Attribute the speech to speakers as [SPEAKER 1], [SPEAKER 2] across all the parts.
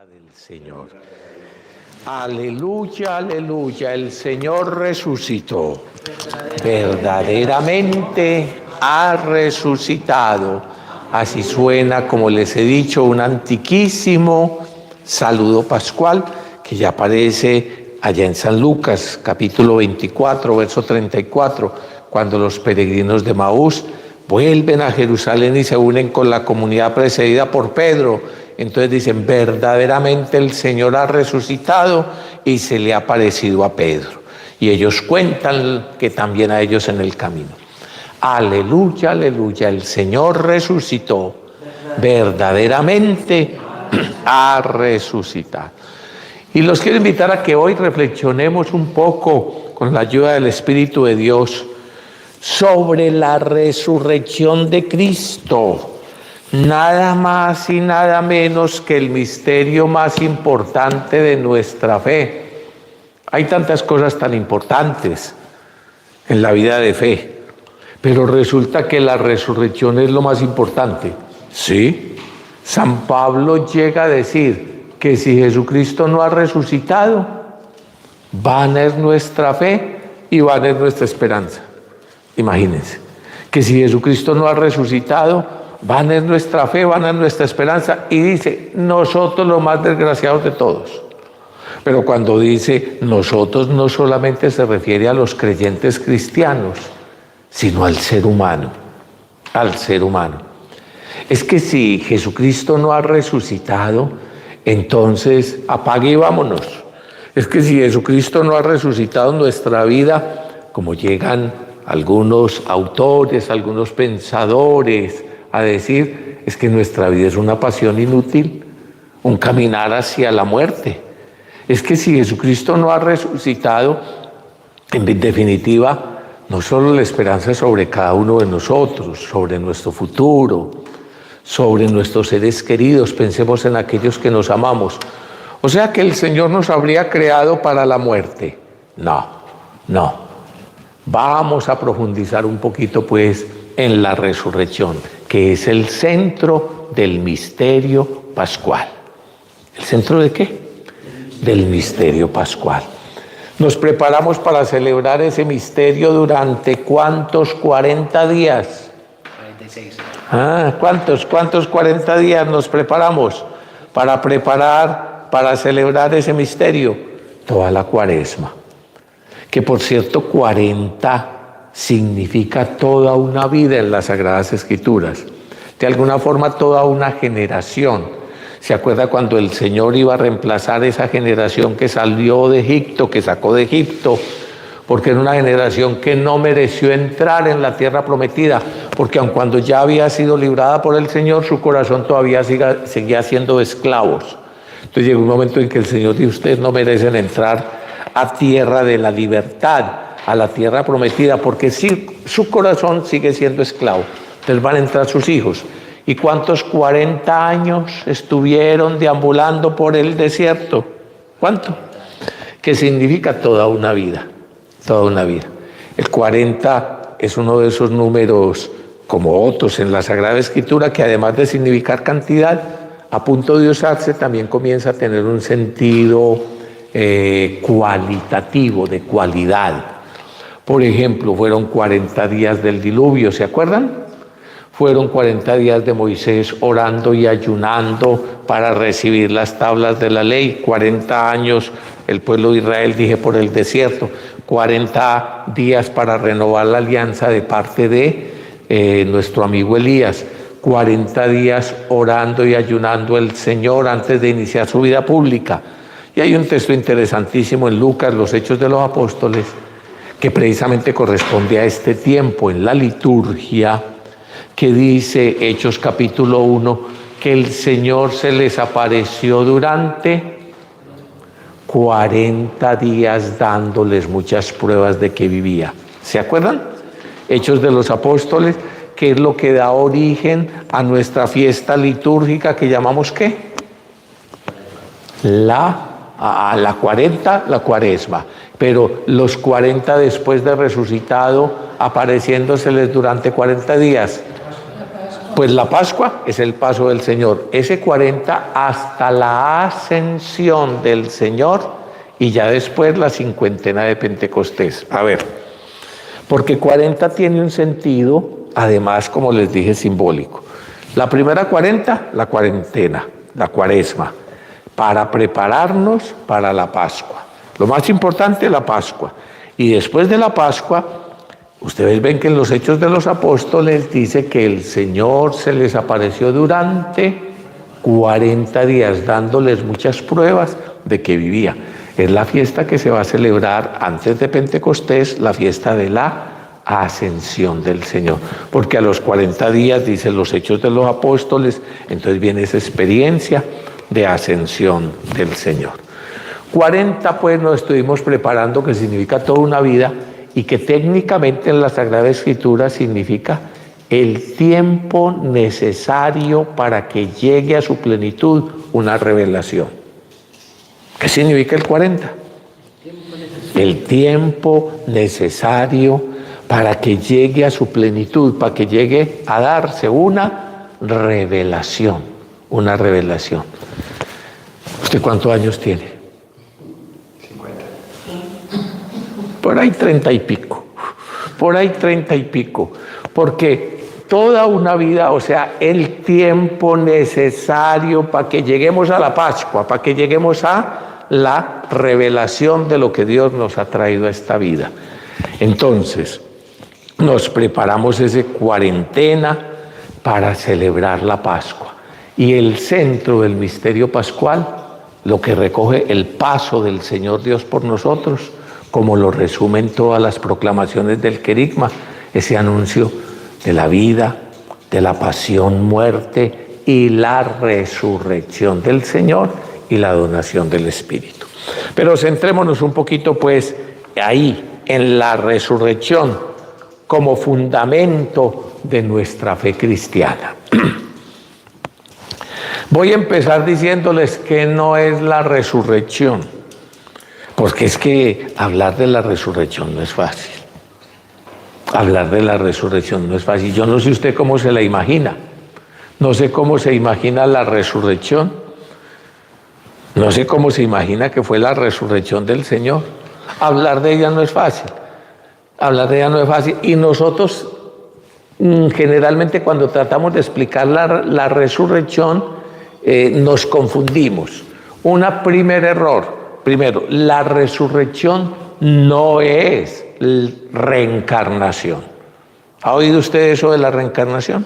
[SPEAKER 1] del Señor. Aleluya, aleluya, el Señor resucitó. Verdaderamente ha resucitado. Así suena, como les he dicho, un antiquísimo saludo pascual que ya aparece allá en San Lucas, capítulo 24, verso 34, cuando los peregrinos de Maús vuelven a Jerusalén y se unen con la comunidad precedida por Pedro. Entonces dicen, verdaderamente el Señor ha resucitado y se le ha aparecido a Pedro. Y ellos cuentan que también a ellos en el camino. Aleluya, aleluya, el Señor resucitó. Verdaderamente ha resucitado. Y los quiero invitar a que hoy reflexionemos un poco con la ayuda del Espíritu de Dios sobre la resurrección de Cristo. Nada más y nada menos que el misterio más importante de nuestra fe. Hay tantas cosas tan importantes en la vida de fe, pero resulta que la resurrección es lo más importante. Sí, San Pablo llega a decir que si Jesucristo no ha resucitado, vana es nuestra fe y vana es nuestra esperanza. Imagínense, que si Jesucristo no ha resucitado, vana es nuestra fe, vana es nuestra esperanza, y dice, nosotros los más desgraciados de todos. Pero cuando dice nosotros, no solamente se refiere a los creyentes cristianos, sino al ser humano, al ser humano. Es que si Jesucristo no ha resucitado, entonces apague y vámonos. Es que si Jesucristo no ha resucitado en nuestra vida, como llegan algunos autores, algunos pensadores a decir, es que nuestra vida es una pasión inútil, un caminar hacia la muerte. Es que si Jesucristo no ha resucitado, en definitiva, no solo la esperanza sobre cada uno de nosotros, sobre nuestro futuro, sobre nuestros seres queridos, pensemos en aquellos que nos amamos. O sea que el Señor nos habría creado para la muerte. No. Vamos a profundizar un poquito pues en la resurrección, que es el centro del misterio pascual. ¿El centro de qué? Del misterio pascual. Nos preparamos para celebrar ese misterio durante ¿cuántos? 40 días.
[SPEAKER 2] 46.
[SPEAKER 1] ¿Cuántos 40 días nos preparamos para celebrar ese misterio? Toda la Cuaresma. Que por cierto, 40 significa toda una vida en las Sagradas Escrituras. De alguna forma, toda una generación. ¿Se acuerda cuando el Señor iba a reemplazar esa generación que salió de Egipto, que sacó de Egipto? Porque era una generación que no mereció entrar en la tierra prometida, porque aun cuando ya había sido librada por el Señor, su corazón todavía seguía siendo esclavos. Entonces llegó un momento en que el Señor dijo, ustedes no merecen entrar a tierra de la libertad, a la tierra prometida, porque sí, su corazón sigue siendo esclavo. Entonces van a entrar sus hijos. ¿Y cuántos 40 años estuvieron deambulando por el desierto? ¿Cuánto? Que significa toda una vida, toda una vida. El 40 es uno de esos números, como otros en la Sagrada Escritura, que además de significar cantidad, a punto de usarse, también comienza a tener un sentido cualitativo, de cualidad. Por ejemplo, fueron 40 días del diluvio, ¿se acuerdan? Fueron 40 días de Moisés orando y ayunando para recibir las tablas de la ley. 40 años el pueblo de Israel, dije, por el desierto. 40 días para renovar la alianza de parte de nuestro amigo Elías. 40 días orando y ayunando el Señor antes de iniciar su vida pública. Y hay un texto interesantísimo en Lucas, los Hechos de los Apóstoles, que precisamente corresponde a este tiempo en la liturgia, que dice, Hechos capítulo 1, que el Señor se les apareció durante 40 días dándoles muchas pruebas de que vivía. ¿Se acuerdan? Hechos de los Apóstoles, que es lo que da origen a nuestra fiesta litúrgica que llamamos ¿qué? La 40, la Cuaresma. Pero los 40 después de resucitado, apareciéndoseles durante 40 días. Pues la Pascua es el paso del Señor, ese 40 hasta la ascensión del Señor y ya después la cincuentena de Pentecostés. A ver, porque 40 tiene un sentido, además, como les dije, simbólico. La primera 40, la cuarentena, la cuaresma, para prepararnos para la Pascua. Lo más importante, la Pascua. Y después de la Pascua, ustedes ven que en los Hechos de los Apóstoles dice que el Señor se les apareció durante 40 días, dándoles muchas pruebas de que vivía. Es la fiesta que se va a celebrar antes de Pentecostés, la fiesta de la ascensión del Señor. Porque a los 40 días, dicen los Hechos de los Apóstoles, entonces viene esa experiencia de ascensión del Señor. 40 pues nos estuvimos preparando, que significa toda una vida, y que técnicamente en la Sagrada Escritura significa el tiempo necesario para que llegue a su plenitud una revelación. ¿Qué significa el 40? El tiempo necesario para que llegue a su plenitud, para que llegue a darse una revelación, una revelación. ¿Usted cuántos años tiene?
[SPEAKER 2] 50.
[SPEAKER 1] Por ahí 30 y pico, por ahí 30 y pico, porque toda una vida, o sea, el tiempo necesario para que lleguemos a la Pascua, para que lleguemos a la revelación de lo que Dios nos ha traído a esta vida. Entonces, nos preparamos esa cuarentena para celebrar la Pascua. Y el centro del misterio pascual, lo que recoge el paso del Señor Dios por nosotros, como lo resumen todas las proclamaciones del Querigma, ese anuncio de la vida, de la pasión, muerte y la resurrección del Señor y la donación del Espíritu. Pero centrémonos un poquito pues ahí, en la resurrección como fundamento de nuestra fe cristiana. Voy a empezar diciéndoles que no es la resurrección, porque es que hablar de la resurrección no es fácil. Hablar de la resurrección no es fácil. Yo no sé usted cómo se la imagina. No sé cómo se imagina la resurrección. No sé cómo se imagina que fue la resurrección del Señor. Hablar de ella no es fácil. Hablar de ella no es fácil. Y nosotros, generalmente, cuando tratamos de explicar la resurrección, nos confundimos. Un primer error. Primero, la resurrección no es reencarnación. ¿Ha oído usted eso de la reencarnación?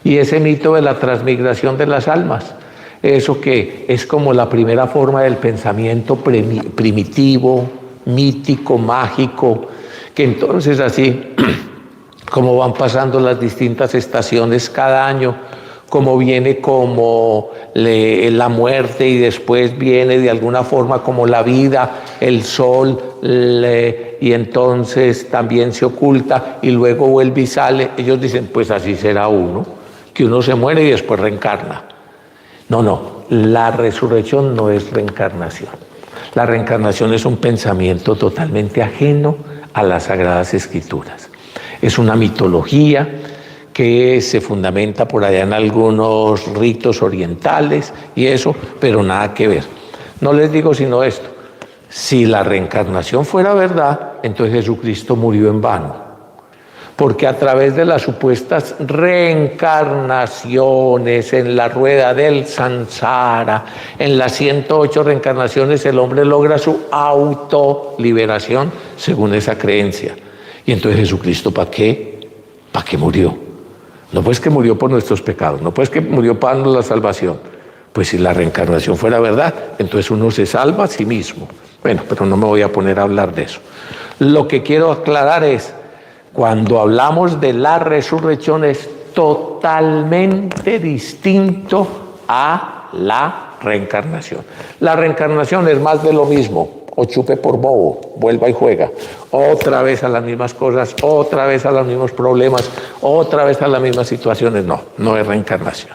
[SPEAKER 1] Y ese mito de la transmigración de las almas. Eso que es como la primera forma del pensamiento primitivo, mítico, mágico, que entonces así, como van pasando las distintas estaciones cada año, como viene como la muerte y después viene de alguna forma como la vida, el sol, y entonces también se oculta y luego vuelve y sale. Ellos dicen, pues así será uno, que uno se muere y después reencarna. No, la resurrección no es reencarnación. La reencarnación es un pensamiento totalmente ajeno a las Sagradas Escrituras. Es una mitología que se fundamenta por allá en algunos ritos orientales y eso, pero nada que ver. No les digo sino esto: si la reencarnación fuera verdad, entonces Jesucristo murió en vano. Porque a través de las supuestas reencarnaciones en la rueda del samsara, en las 108 reencarnaciones, el hombre logra su autoliberación según esa creencia. Y entonces Jesucristo, ¿para qué? ¿Para qué murió? No pues que murió por nuestros pecados, no pues que murió para darnos la salvación. Pues si la reencarnación fuera verdad, entonces uno se salva a sí mismo. Bueno, pero no me voy a poner a hablar de eso. Lo que quiero aclarar es, cuando hablamos de la resurrección es totalmente distinto a la reencarnación. La reencarnación es más de lo mismo, o chupe por bobo, vuelva y juega, otra vez a las mismas cosas, otra vez a los mismos problemas, otra vez a las mismas situaciones. No es reencarnación.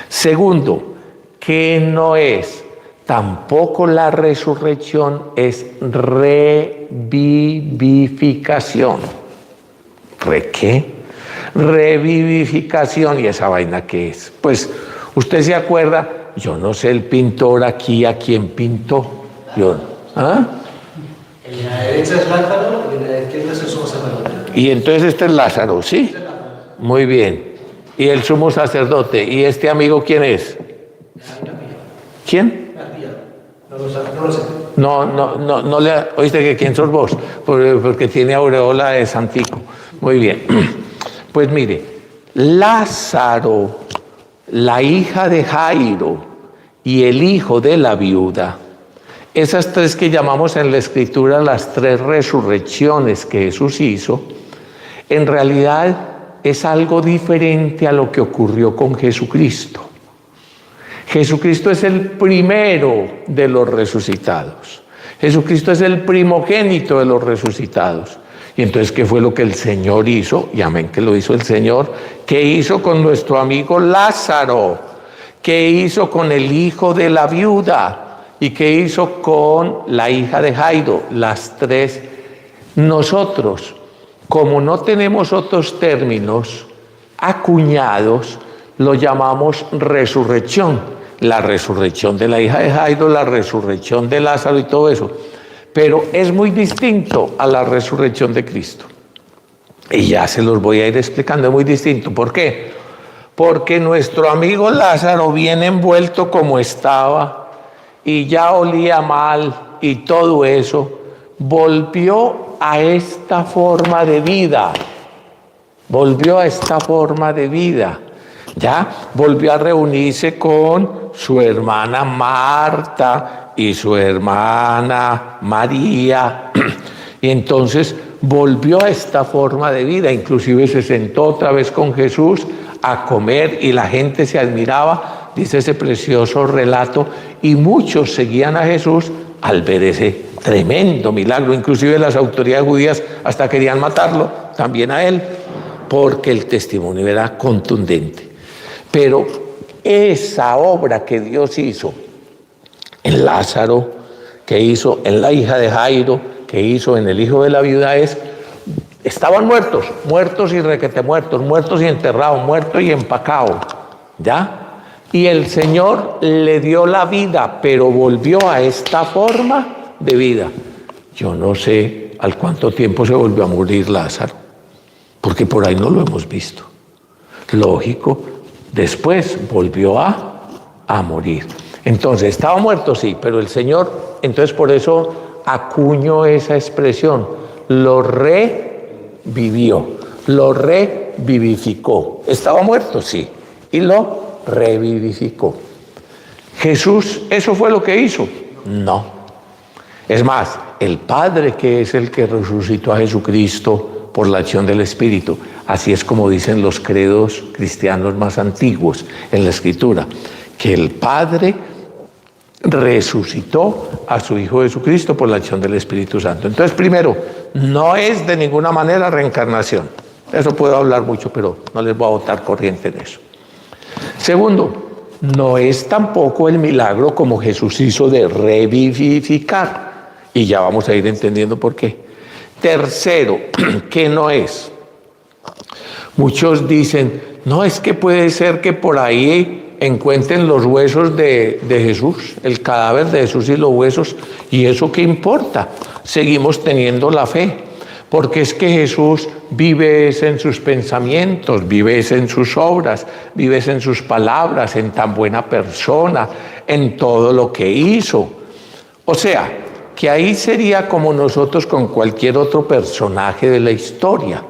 [SPEAKER 1] Segundo, que no es tampoco la resurrección, es revivificación. ¿Re qué? revivificación. ¿Y esa vaina qué es? Pues usted se acuerda, yo no sé el pintor aquí a quién pintó. ¿Ah?
[SPEAKER 3] En la derecha es Lázaro y en la izquierda es el sumo sacerdote.
[SPEAKER 1] Y entonces este es Lázaro, ¿sí? Muy bien. Y el sumo sacerdote. ¿Y este amigo quién es? ¿Quién?
[SPEAKER 3] No lo sé.
[SPEAKER 1] No le oíste que quién sos vos, porque tiene aureola de santico. Muy bien. Pues mire, Lázaro, la hija de Jairo y el hijo de la viuda, esas tres que llamamos en la Escritura las tres resurrecciones que Jesús hizo, en realidad es algo diferente a lo que ocurrió con Jesucristo. Jesucristo es el primero de los resucitados. Jesucristo es el primogénito de los resucitados. Y entonces, ¿qué fue lo que el Señor hizo? Y amén que lo hizo el Señor. ¿Qué hizo con nuestro amigo Lázaro? ¿Qué hizo con el hijo de la viuda? ¿Y qué hizo con la hija de Jairo? Las tres. Nosotros, como no tenemos otros términos acuñados, lo llamamos resurrección. La resurrección de la hija de Jairo, la resurrección de Lázaro y todo eso. Pero es muy distinto a la resurrección de Cristo. Y ya se los voy a ir explicando, es muy distinto. ¿Por qué? Porque nuestro amigo Lázaro viene envuelto como estaba y ya olía mal y todo eso, volvió a esta forma de vida. Volvió a esta forma de vida. Ya volvió a reunirse con su hermana Marta y su hermana María. Y entonces volvió a esta forma de vida. Inclusive se sentó otra vez con Jesús a comer y la gente se admiraba, dice ese precioso relato, y muchos seguían a Jesús al ver ese tremendo milagro. Inclusive las autoridades judías hasta querían matarlo, también a él, porque el testimonio era contundente. Pero esa obra que Dios hizo en Lázaro, que hizo en la hija de Jairo, que hizo en el hijo de la viuda estaban muertos y requete muertos y enterrados, muertos y empacados, ¿ya? Y el Señor le dio la vida, pero volvió a esta forma de vida. Yo no sé al cuánto tiempo se volvió a morir Lázaro, porque por ahí no lo hemos visto. Lógico. Después volvió a morir. Entonces, estaba muerto, sí, pero el Señor, entonces por eso acuñó esa expresión, lo revivió, lo revivificó. Estaba muerto, sí, y lo revivificó. ¿Jesús eso fue lo que hizo? No. Es más, el Padre, que es el que resucitó a Jesucristo por la acción del Espíritu, así es como dicen los credos cristianos más antiguos en la Escritura, que el Padre resucitó a su Hijo Jesucristo por la acción del Espíritu Santo. Entonces, primero, no es de ninguna manera reencarnación. Eso puedo hablar mucho, pero no les voy a botar corriente en eso. Segundo, no es tampoco el milagro como Jesús hizo de revivificar. Y ya vamos a ir entendiendo por qué. Tercero, ¿qué no es? Muchos dicen, no, es que puede ser que por ahí encuentren los huesos de Jesús, el cadáver de Jesús y los huesos, ¿y eso qué importa? Seguimos teniendo la fe, porque es que Jesús vive en sus pensamientos, vive en sus obras, vive en sus palabras, en tan buena persona, en todo lo que hizo. O sea, que ahí sería como nosotros con cualquier otro personaje de la historia.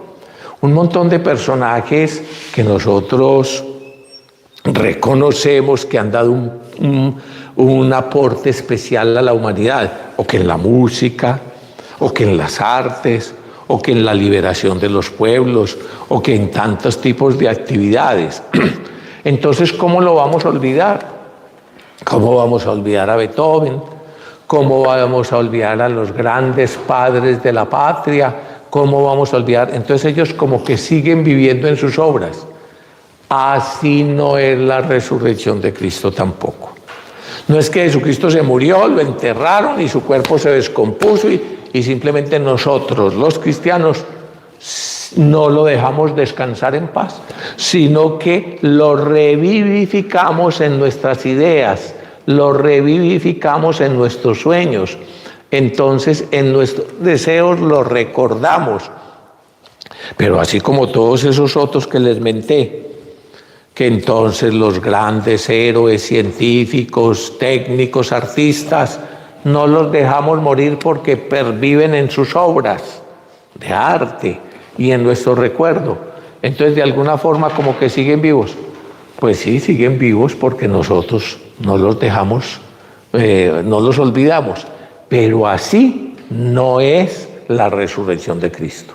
[SPEAKER 1] Un montón de personajes que nosotros reconocemos que han dado un aporte especial a la humanidad, o que en la música, o que en las artes, o que en la liberación de los pueblos, o que en tantos tipos de actividades. Entonces, ¿cómo lo vamos a olvidar? ¿Cómo vamos a olvidar a Beethoven? ¿Cómo vamos a olvidar a los grandes padres de la patria? ¿Cómo vamos a olvidar? Entonces ellos como que siguen viviendo en sus obras. Así no es la resurrección de Cristo tampoco. No es que Jesucristo se murió, lo enterraron y su cuerpo se descompuso y simplemente nosotros, los cristianos, no lo dejamos descansar en paz, sino que lo revivificamos en nuestras ideas, lo revivificamos en nuestros sueños. Entonces, en nuestros deseos lo recordamos. Pero así como todos esos otros que les menté, que entonces los grandes héroes científicos, técnicos, artistas, no los dejamos morir porque perviven en sus obras de arte y en nuestro recuerdo. Entonces, de alguna forma, como que siguen vivos. Pues sí, siguen vivos porque nosotros no los dejamos, no los olvidamos. Pero así no es la resurrección de Cristo.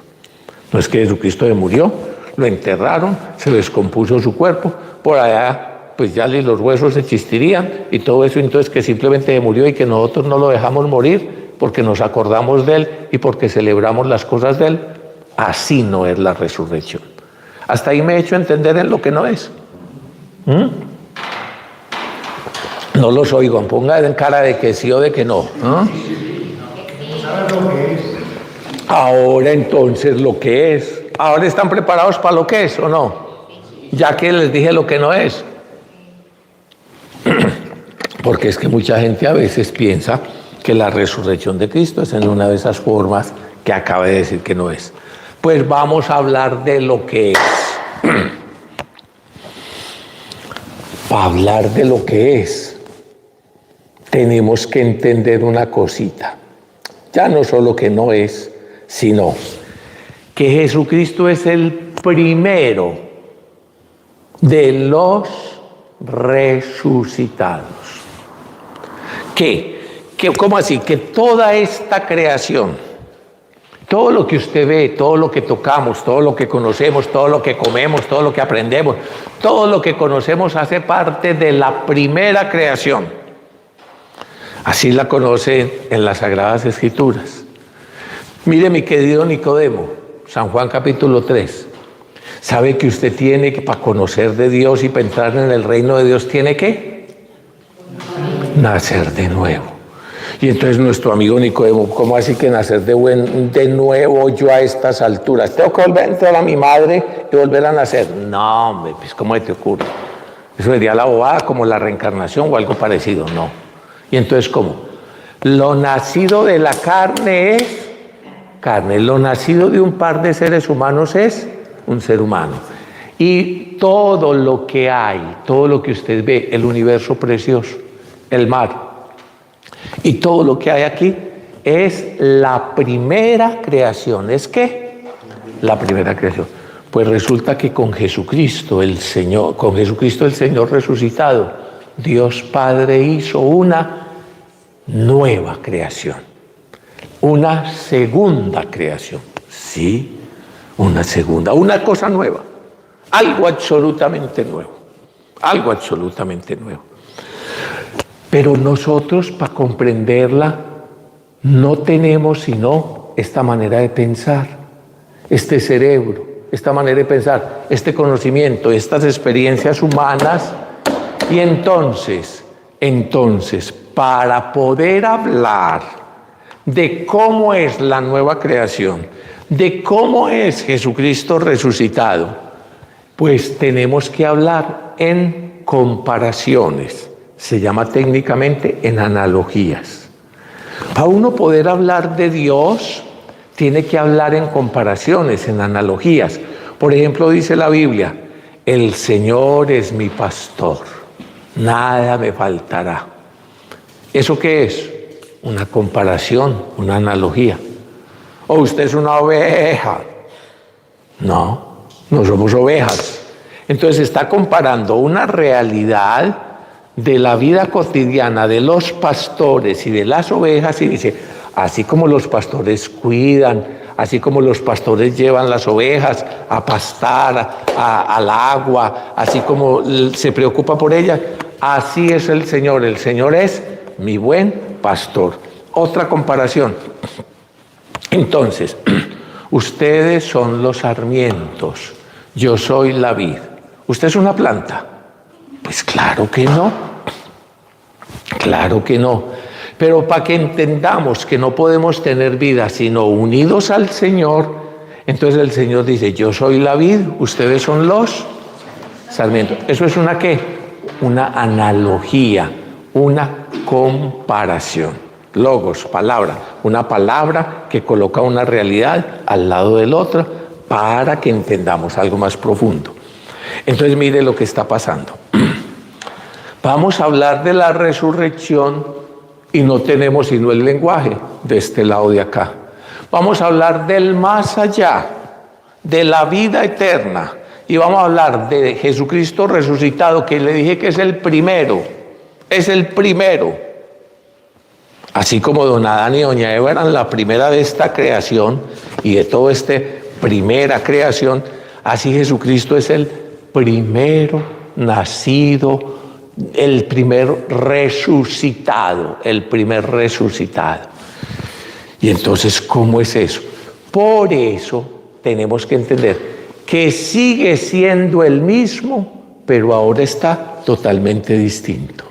[SPEAKER 1] No es que Jesucristo murió, lo enterraron, se descompuso su cuerpo, por allá pues ya los huesos existirían y todo eso, entonces que simplemente murió y que nosotros no lo dejamos morir porque nos acordamos de él y porque celebramos las cosas de él. Así no es la resurrección. Hasta ahí me he hecho entender en lo que no es. No los oigo, pongan en cara de que sí o de que no. Ahora entonces lo que es. ¿Ahora están preparados para lo que es o no? Ya que les dije lo que no es. Porque es que mucha gente a veces piensa que la resurrección de Cristo es en una de esas formas que acaba de decir que no es. Pues vamos a hablar de lo que es. Para hablar de lo que es, tenemos que entender una cosita. Ya no solo que no es, sino que Jesucristo es el primero de los resucitados. ¿Cómo así? Que toda esta creación, todo lo que usted ve, todo lo que tocamos, todo lo que conocemos, todo lo que comemos, todo lo que aprendemos, todo lo que conocemos hace parte de la primera creación. Así la conocen en las Sagradas Escrituras. Mire, mi querido Nicodemo, San Juan capítulo 3. ¿Sabe que usted tiene que, para conocer de Dios y para entrar en el reino de Dios, tiene que nacer de nuevo? Y entonces nuestro amigo Nicodemo, ¿cómo así que nacer de nuevo yo a estas alturas? ¿Tengo que volver a entrar a mi madre y volver a nacer? No, hombre, pues ¿cómo te ocurre? Eso sería la bobada, como la reencarnación o algo parecido, no. Y entonces, ¿cómo? Lo nacido de la carne es carne, lo nacido de un par de seres humanos es un ser humano. Y todo lo que hay, todo lo que usted ve, el universo precioso, el mar, y todo lo que hay aquí es la primera creación. ¿Es qué? La primera creación. Pues resulta que con Jesucristo el Señor resucitado, Dios Padre hizo una nueva creación, una segunda creación. Sí, una segunda, una cosa nueva, algo absolutamente nuevo, algo absolutamente nuevo. Pero nosotros, para comprenderla, no tenemos sino esta manera de pensar, este cerebro, esta manera de pensar, este conocimiento, estas experiencias humanas. Y entonces, para poder hablar de cómo es la nueva creación, de cómo es Jesucristo resucitado, pues tenemos que hablar en comparaciones. Se llama técnicamente en analogías. Para uno poder hablar de Dios, tiene que hablar en comparaciones, en analogías. Por ejemplo, dice la Biblia, el Señor es mi pastor, nada me faltará. ¿Eso qué es? Una comparación, una analogía. ¿O usted es una oveja? No, no somos ovejas. Entonces está comparando una realidad de la vida cotidiana de los pastores y de las ovejas y dice, así como los pastores cuidan, así como los pastores llevan las ovejas a pastar, al agua, así como se preocupa por ellas, así es el Señor es mi buen pastor. Otra comparación. Entonces, ustedes son los sarmientos, yo soy la vid. ¿Usted es una planta? Pues claro que no, claro que no. Pero para que entendamos que no podemos tener vida sino unidos al Señor, Entonces el Señor dice, yo soy la vid, ustedes son los sarmientos. ¿Eso es una qué? Una analogía, una comparación. Logos, palabra, una palabra que coloca una realidad al lado del otro para que entendamos algo más profundo. Entonces mire lo que está pasando. Vamos a hablar de la resurrección y no tenemos sino el lenguaje de este lado de acá. Vamos a hablar del más allá, de la vida eterna. Y vamos a hablar de Jesucristo resucitado, que le dije que es el primero. Es el primero. Así como don Adán y doña Eva eran la primera de esta creación y de toda esta primera creación, así Jesucristo es el primero nacido, el primer resucitado, el primer resucitado. Y entonces, ¿cómo es eso? Por eso tenemos que entender que sigue siendo el mismo, pero ahora está totalmente distinto.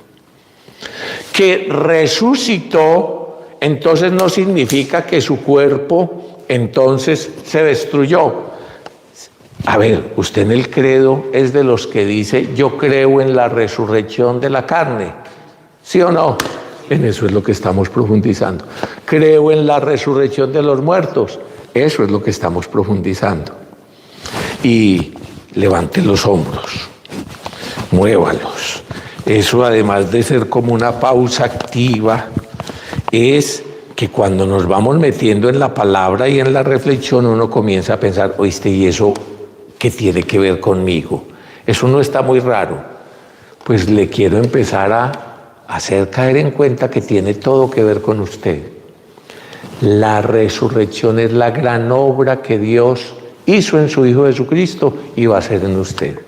[SPEAKER 1] Que resucitó, entonces no significa que su cuerpo entonces se destruyó. A ver, usted en el credo es de los que dice, yo creo en la resurrección de la carne. ¿Sí o no? En eso es lo que estamos profundizando. Creo en la resurrección de los muertos. Eso es lo que estamos profundizando. Y levante los hombros, muévalos. Eso, además de ser como una pausa activa, es que cuando nos vamos metiendo en la palabra y en la reflexión, uno comienza a pensar, oíste, ¿y eso qué tiene que ver conmigo? Eso no está muy raro. Pues le quiero empezar a hacer caer en cuenta que tiene todo que ver con usted. La resurrección es la gran obra que Dios hizo en su Hijo Jesucristo y va a hacer en usted.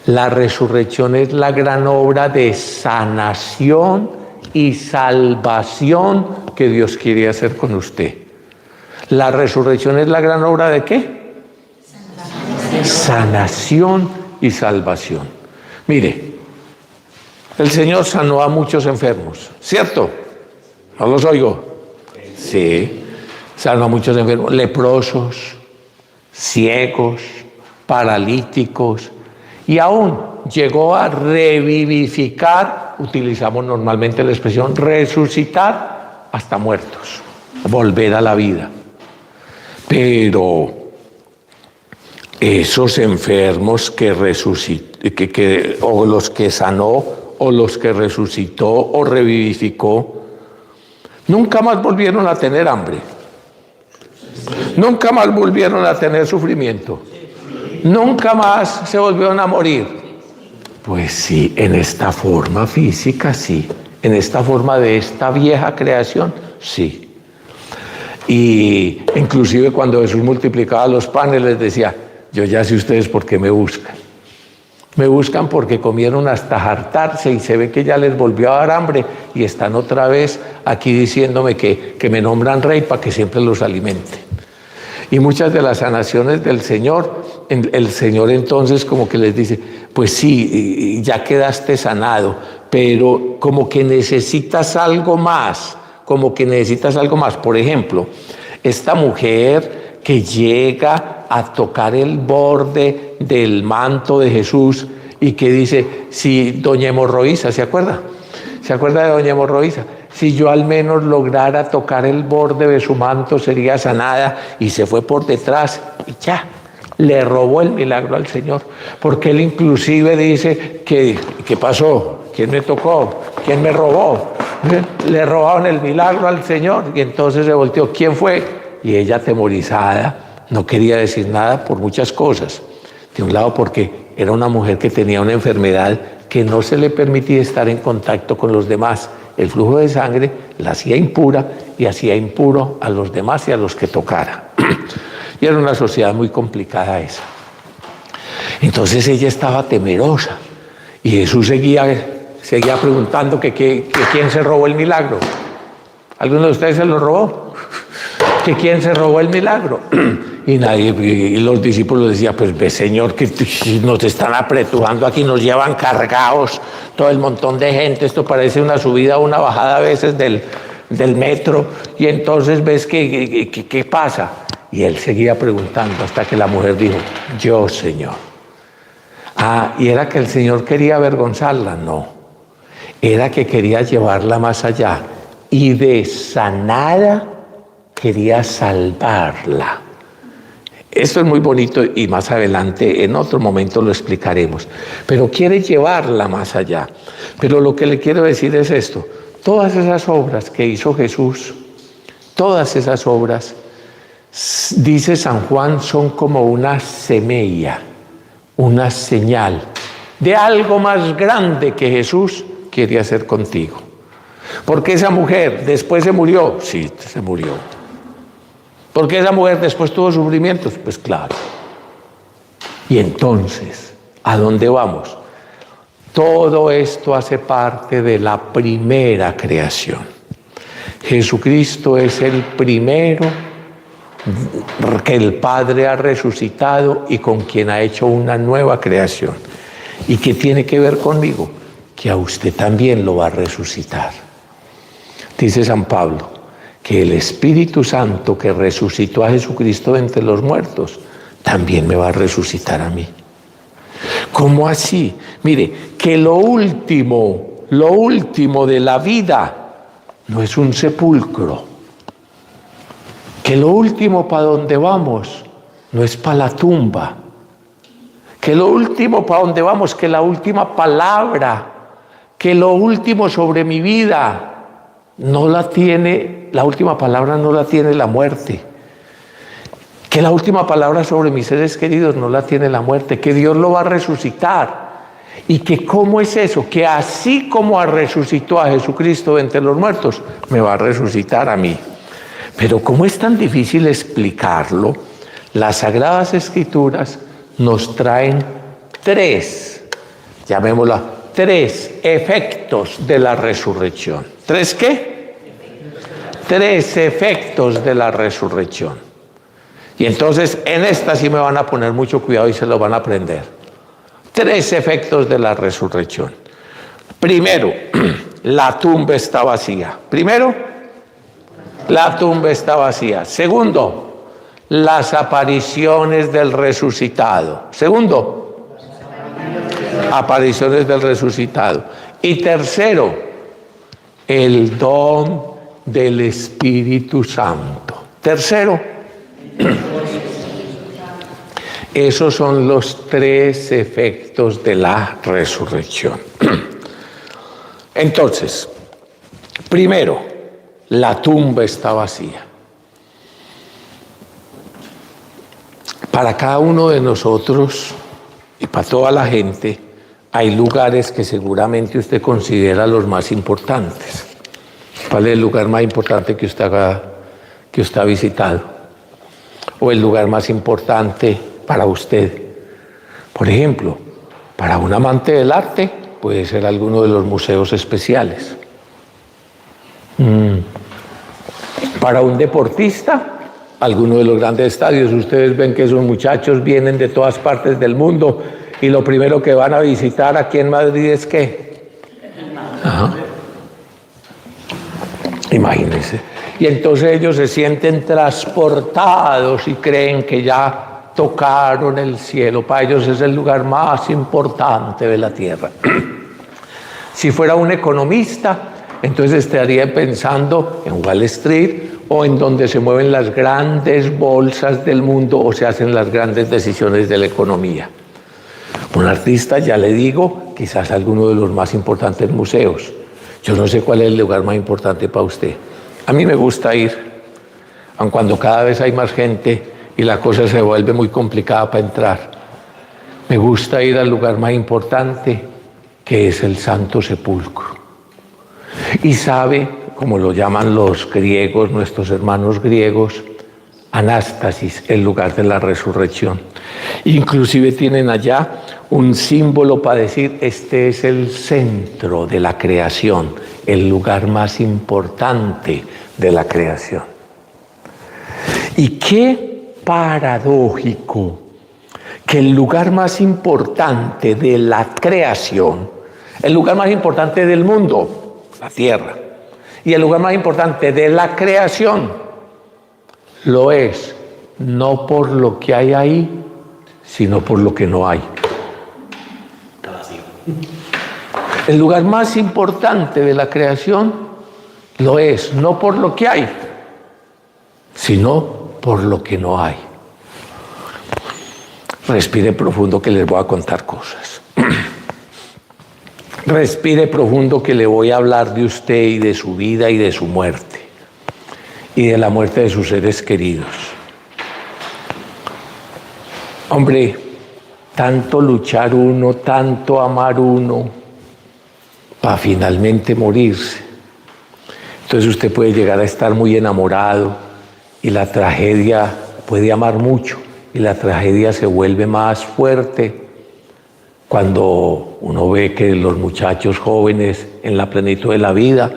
[SPEAKER 1] La resurrección es la gran obra de sanación y salvación que Dios quiere hacer con usted. La resurrección es la gran obra ¿de qué? Sanación y salvación. Mire, el Señor sanó a muchos enfermos, ¿cierto? ¿No los oigo? Sí, sanó a muchos enfermos, leprosos, ciegos, paralíticos, y aún llegó a revivificar, utilizamos normalmente la expresión resucitar, hasta muertos, volver a la vida. Pero esos enfermos que o los que sanó, o los que resucitó o revivificó, nunca más volvieron a tener hambre, nunca más volvieron a tener sufrimiento, nunca más se volvieron a morir. Pues sí, en esta forma física sí, en esta forma de esta vieja creación sí. Y inclusive cuando Jesús multiplicaba los panes les decía, yo ya sé ustedes por qué me buscan. Me buscan porque comieron hasta hartarse y se ve que ya les volvió a dar hambre y están otra vez aquí diciéndome que me nombran rey para que siempre los alimente. Y muchas de las sanaciones del Señor, el Señor entonces como que les dice, pues sí, ya quedaste sanado, pero como que necesitas algo más, Por ejemplo, esta mujer que llega a tocar el borde del manto de Jesús y que dice, si doña Hemorroísa, ¿se acuerda? ¿Se acuerda de doña Hemorroísa? Si yo al menos lograra tocar el borde de su manto sería sanada, y se fue por detrás y ya, le robó el milagro al Señor, porque él inclusive dice que, ¿qué pasó? ¿Quién me tocó? ¿Quién me robó? Le robaron el milagro al Señor y entonces se volteó, ¿quién fue? Y ella atemorizada, no quería decir nada por muchas cosas. De un lado porque era una mujer que tenía una enfermedad que no se le permitía estar en contacto con los demás. El flujo de sangre la hacía impura y hacía impuro a los demás y a los que tocara. Y era una sociedad muy complicada esa. Entonces ella estaba temerosa y Jesús seguía preguntando que quién se robó el milagro. ¿Alguno de ustedes se lo robó? ¿Que quién se robó el milagro? Y los discípulos decían, pues ve Señor, que nos están apretujando aquí, nos llevan cargados todo el montón de gente, esto parece una subida o una bajada a veces del metro, y entonces ves ¿qué pasa? Y él seguía preguntando hasta que la mujer dijo, yo, Señor. ¿Y era que el Señor quería avergonzarla? No. Era que quería llevarla más allá. Y de sanada quería salvarla. Esto es muy bonito y más adelante, en otro momento lo explicaremos. Pero quiere llevarla más allá. Pero lo que le quiero decir es esto. Todas esas obras que hizo Jesús, todas esas obras, dice San Juan, son como una semilla, una señal de algo más grande que Jesús quiere hacer contigo. ¿Por qué esa mujer después se murió? Sí, se murió. ¿Por qué esa mujer después tuvo sufrimientos? Pues claro. Y entonces, ¿a dónde vamos? Todo esto hace parte de la primera creación. Jesucristo es el primero que el Padre ha resucitado y con quien ha hecho una nueva creación. ¿Y qué tiene que ver conmigo? Que a usted también lo va a resucitar. Dice San Pablo que el Espíritu Santo que resucitó a Jesucristo de entre los muertos también me va a resucitar a mí. ¿Cómo así? Mire, que lo último de la vida no es un sepulcro. Que lo último para donde vamos no es para la tumba. Que lo último para donde vamos, que la última palabra, que lo último sobre mi vida no la tiene, la última palabra no la tiene la muerte. Que la última palabra sobre mis seres queridos no la tiene la muerte, que Dios lo va a resucitar. Y que ¿cómo es eso? Que así como resucitó a Jesucristo de entre los muertos, me va a resucitar a mí. Pero como es tan difícil explicarlo, las Sagradas Escrituras nos traen tres efectos de la resurrección. ¿Tres qué? Tres efectos de la resurrección. Y entonces en esta sí me van a poner mucho cuidado y se lo van a aprender. Tres efectos de la resurrección. Primero, la tumba está vacía. La tumba está vacía. Segundo, las apariciones del resucitado. Segundo, apariciones del resucitado. Y tercero, el don del Espíritu Santo. Tercero, esos son los tres efectos de la resurrección. Entonces, primero, la tumba está vacía. Para cada uno de nosotros y para toda la gente hay lugares que seguramente usted considera los más importantes. ¿Cuál es el lugar más importante que usted ha visitado? O el lugar más importante para usted. Por ejemplo, para un amante del arte puede ser alguno de los museos especiales. Para un deportista, alguno de los grandes estadios. Ustedes ven que esos muchachos vienen de todas partes del mundo y lo primero que van a visitar aquí en Madrid es ¿qué? Ajá. Imagínense. Y entonces ellos se sienten transportados y creen que ya tocaron el cielo. Para ellos es el lugar más importante de la tierra. Si fuera un economista, entonces estaría pensando en Wall Street o en donde se mueven las grandes bolsas del mundo o se hacen las grandes decisiones de la economía. Un artista, ya le digo, quizás alguno de los más importantes museos. Yo no sé cuál es el lugar más importante para usted. A mí me gusta ir, aun cuando cada vez hay más gente y la cosa se vuelve muy complicada para entrar. Me gusta ir al lugar más importante, que es el Santo Sepulcro. Y sabe, como lo llaman los griegos, nuestros hermanos griegos, Anástasis, el lugar de la resurrección. Inclusive tienen allá un símbolo para decir, este es el centro de la creación, el lugar más importante de la creación. Y qué paradójico que el lugar más importante de la creación, el lugar más importante del mundo, la tierra, y el lugar más importante de la creación, lo es no por lo que hay ahí, sino por lo que no hay.
[SPEAKER 3] Está vacío.
[SPEAKER 1] El lugar más importante de la creación lo es, no por lo que hay, sino por lo que no hay. Respire profundo que les voy a contar cosas. Respire profundo que le voy a hablar de usted y de su vida y de su muerte y de la muerte de sus seres queridos. Hombre, tanto luchar uno, tanto amar uno para finalmente morirse. Entonces usted puede llegar a estar muy enamorado y la tragedia, puede amar mucho y la tragedia se vuelve más fuerte cuando uno ve que los muchachos jóvenes en la plenitud de la vida,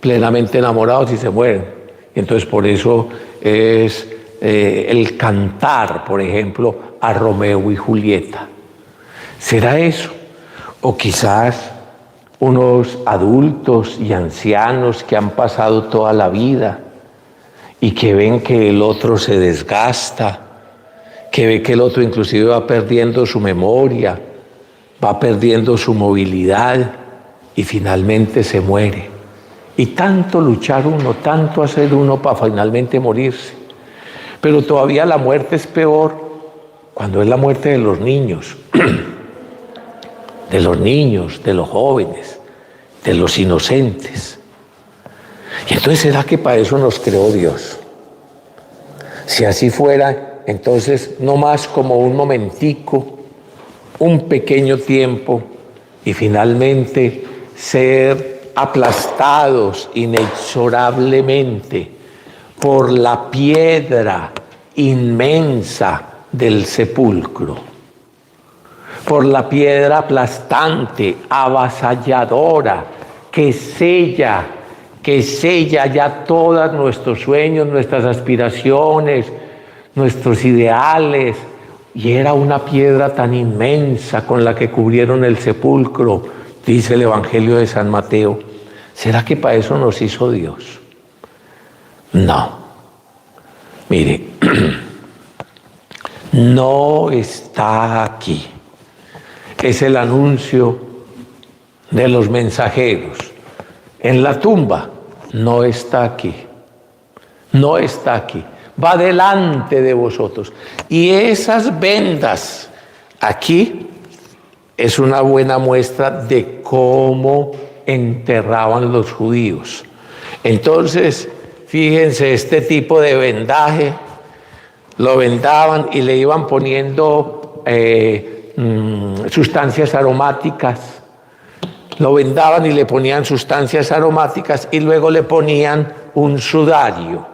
[SPEAKER 1] plenamente enamorados y se mueren. Y entonces por eso es el cantar, por ejemplo, a Romeo y Julieta. ¿Será eso? O quizás unos adultos y ancianos que han pasado toda la vida y que ven que el otro se desgasta, que ve que el otro inclusive va perdiendo su memoria, va perdiendo su movilidad y finalmente se muere. Y tanto luchar uno, tanto hacer uno para finalmente morirse. Pero todavía la muerte es peor cuando es la muerte de los niños, de los jóvenes, de los inocentes. Y entonces, ¿será que para eso nos creó Dios? Si así fuera, entonces no más como un momentico, un pequeño tiempo y finalmente ser aplastados inexorablemente por la piedra inmensa del sepulcro, por la piedra aplastante, avasalladora, que sella ya todos nuestros sueños, nuestras aspiraciones, nuestros ideales. Y era una piedra tan inmensa con la que cubrieron el sepulcro, dice el Evangelio de San Mateo. ¿Será que para eso nos hizo Dios? No. Mire, no está aquí. Es el anuncio de los mensajeros. En la tumba, no está aquí. No está aquí. Va delante de vosotros. Y esas vendas aquí es una buena muestra de cómo enterraban los judíos. Entonces, fíjense, este tipo de vendaje lo vendaban y le iban poniendo sustancias aromáticas. Lo vendaban y le ponían sustancias aromáticas y luego le ponían un sudario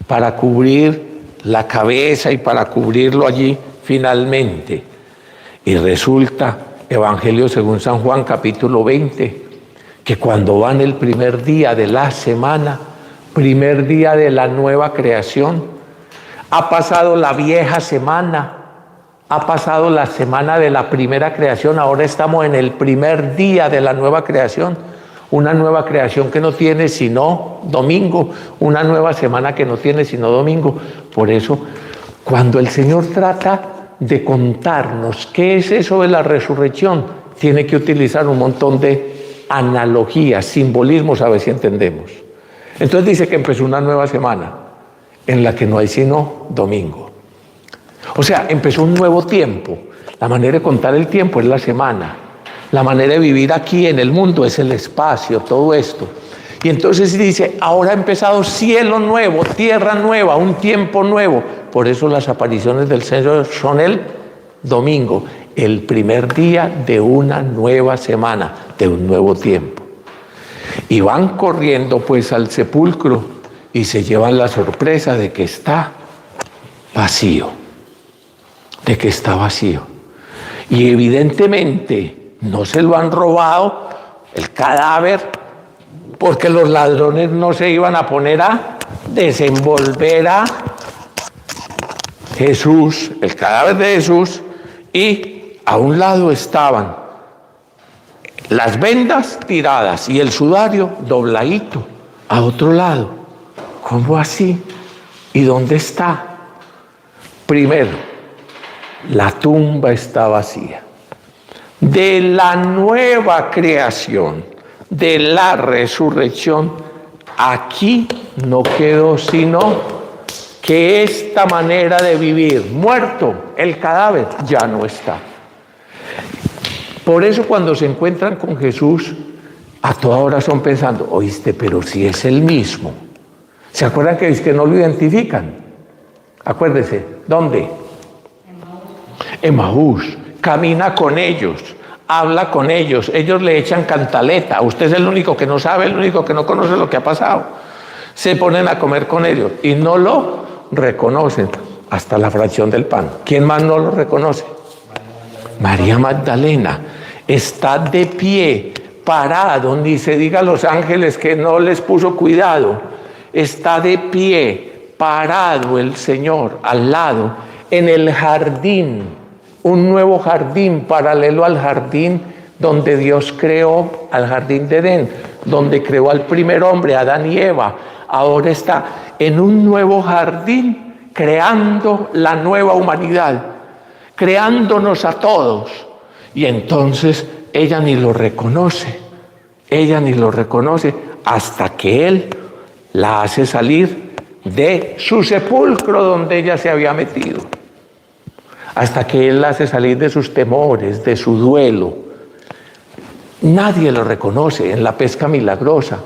[SPEAKER 1] para cubrir la cabeza y para cubrirlo allí finalmente. Y resulta, Evangelio según San Juan, capítulo 20, que cuando van el primer día de la semana, primer día de la nueva creación, ha pasado la vieja semana, ha pasado la semana de la primera creación, ahora estamos en el primer día de la nueva creación. Una nueva creación que no tiene sino domingo, una nueva semana que no tiene sino domingo. Por eso, cuando el Señor trata de contarnos qué es eso de la resurrección, tiene que utilizar un montón de analogías, simbolismos, a ver si entendemos. Entonces dice que empezó una nueva semana en la que no hay sino domingo. O sea, empezó un nuevo tiempo. La manera de contar el tiempo es la semana. La manera de vivir aquí en el mundo es el espacio, todo esto. Y entonces dice, ahora ha empezado cielo nuevo, tierra nueva, un tiempo nuevo. Por eso las apariciones del Señor son el domingo, el primer día de una nueva semana, de un nuevo tiempo. Y van corriendo pues al sepulcro y se llevan la sorpresa de que está vacío, de que está vacío. Y evidentemente no se lo han robado el cadáver porque los ladrones no se iban a poner a desenvolver a Jesús, el cadáver de Jesús, y a un lado estaban las vendas tiradas y el sudario dobladito a otro lado. ¿Cómo así? ¿Y dónde está? Primero, la tumba está vacía. De la nueva creación, de la resurrección, aquí no quedó sino que esta manera de vivir, muerto, el cadáver, ya no está. Por eso cuando se encuentran con Jesús, a toda hora son pensando, oíste, pero si es el mismo. ¿Se acuerdan que es que no lo identifican? Acuérdense, ¿dónde? Emaús. Camina con ellos, habla con ellos, ellos le echan cantaleta. Usted es el único que no sabe, el único que no conoce lo que ha pasado. Se ponen a comer con ellos y no lo reconocen hasta la fracción del pan. ¿Quién más no lo reconoce? María Magdalena está de pie, parado, ni se diga a los ángeles que no les puso cuidado. Está de pie, parado el Señor al lado, en el jardín, un nuevo jardín paralelo al jardín donde Dios creó, al jardín de Edén, donde creó al primer hombre, Adán y Eva. Ahora está en un nuevo jardín, creando la nueva humanidad, creándonos a todos. Y entonces ella ni lo reconoce hasta que Él la hace salir de su sepulcro donde ella se había metido, hasta que Él la hace salir de sus temores, de su duelo. Nadie lo reconoce en la pesca milagrosa.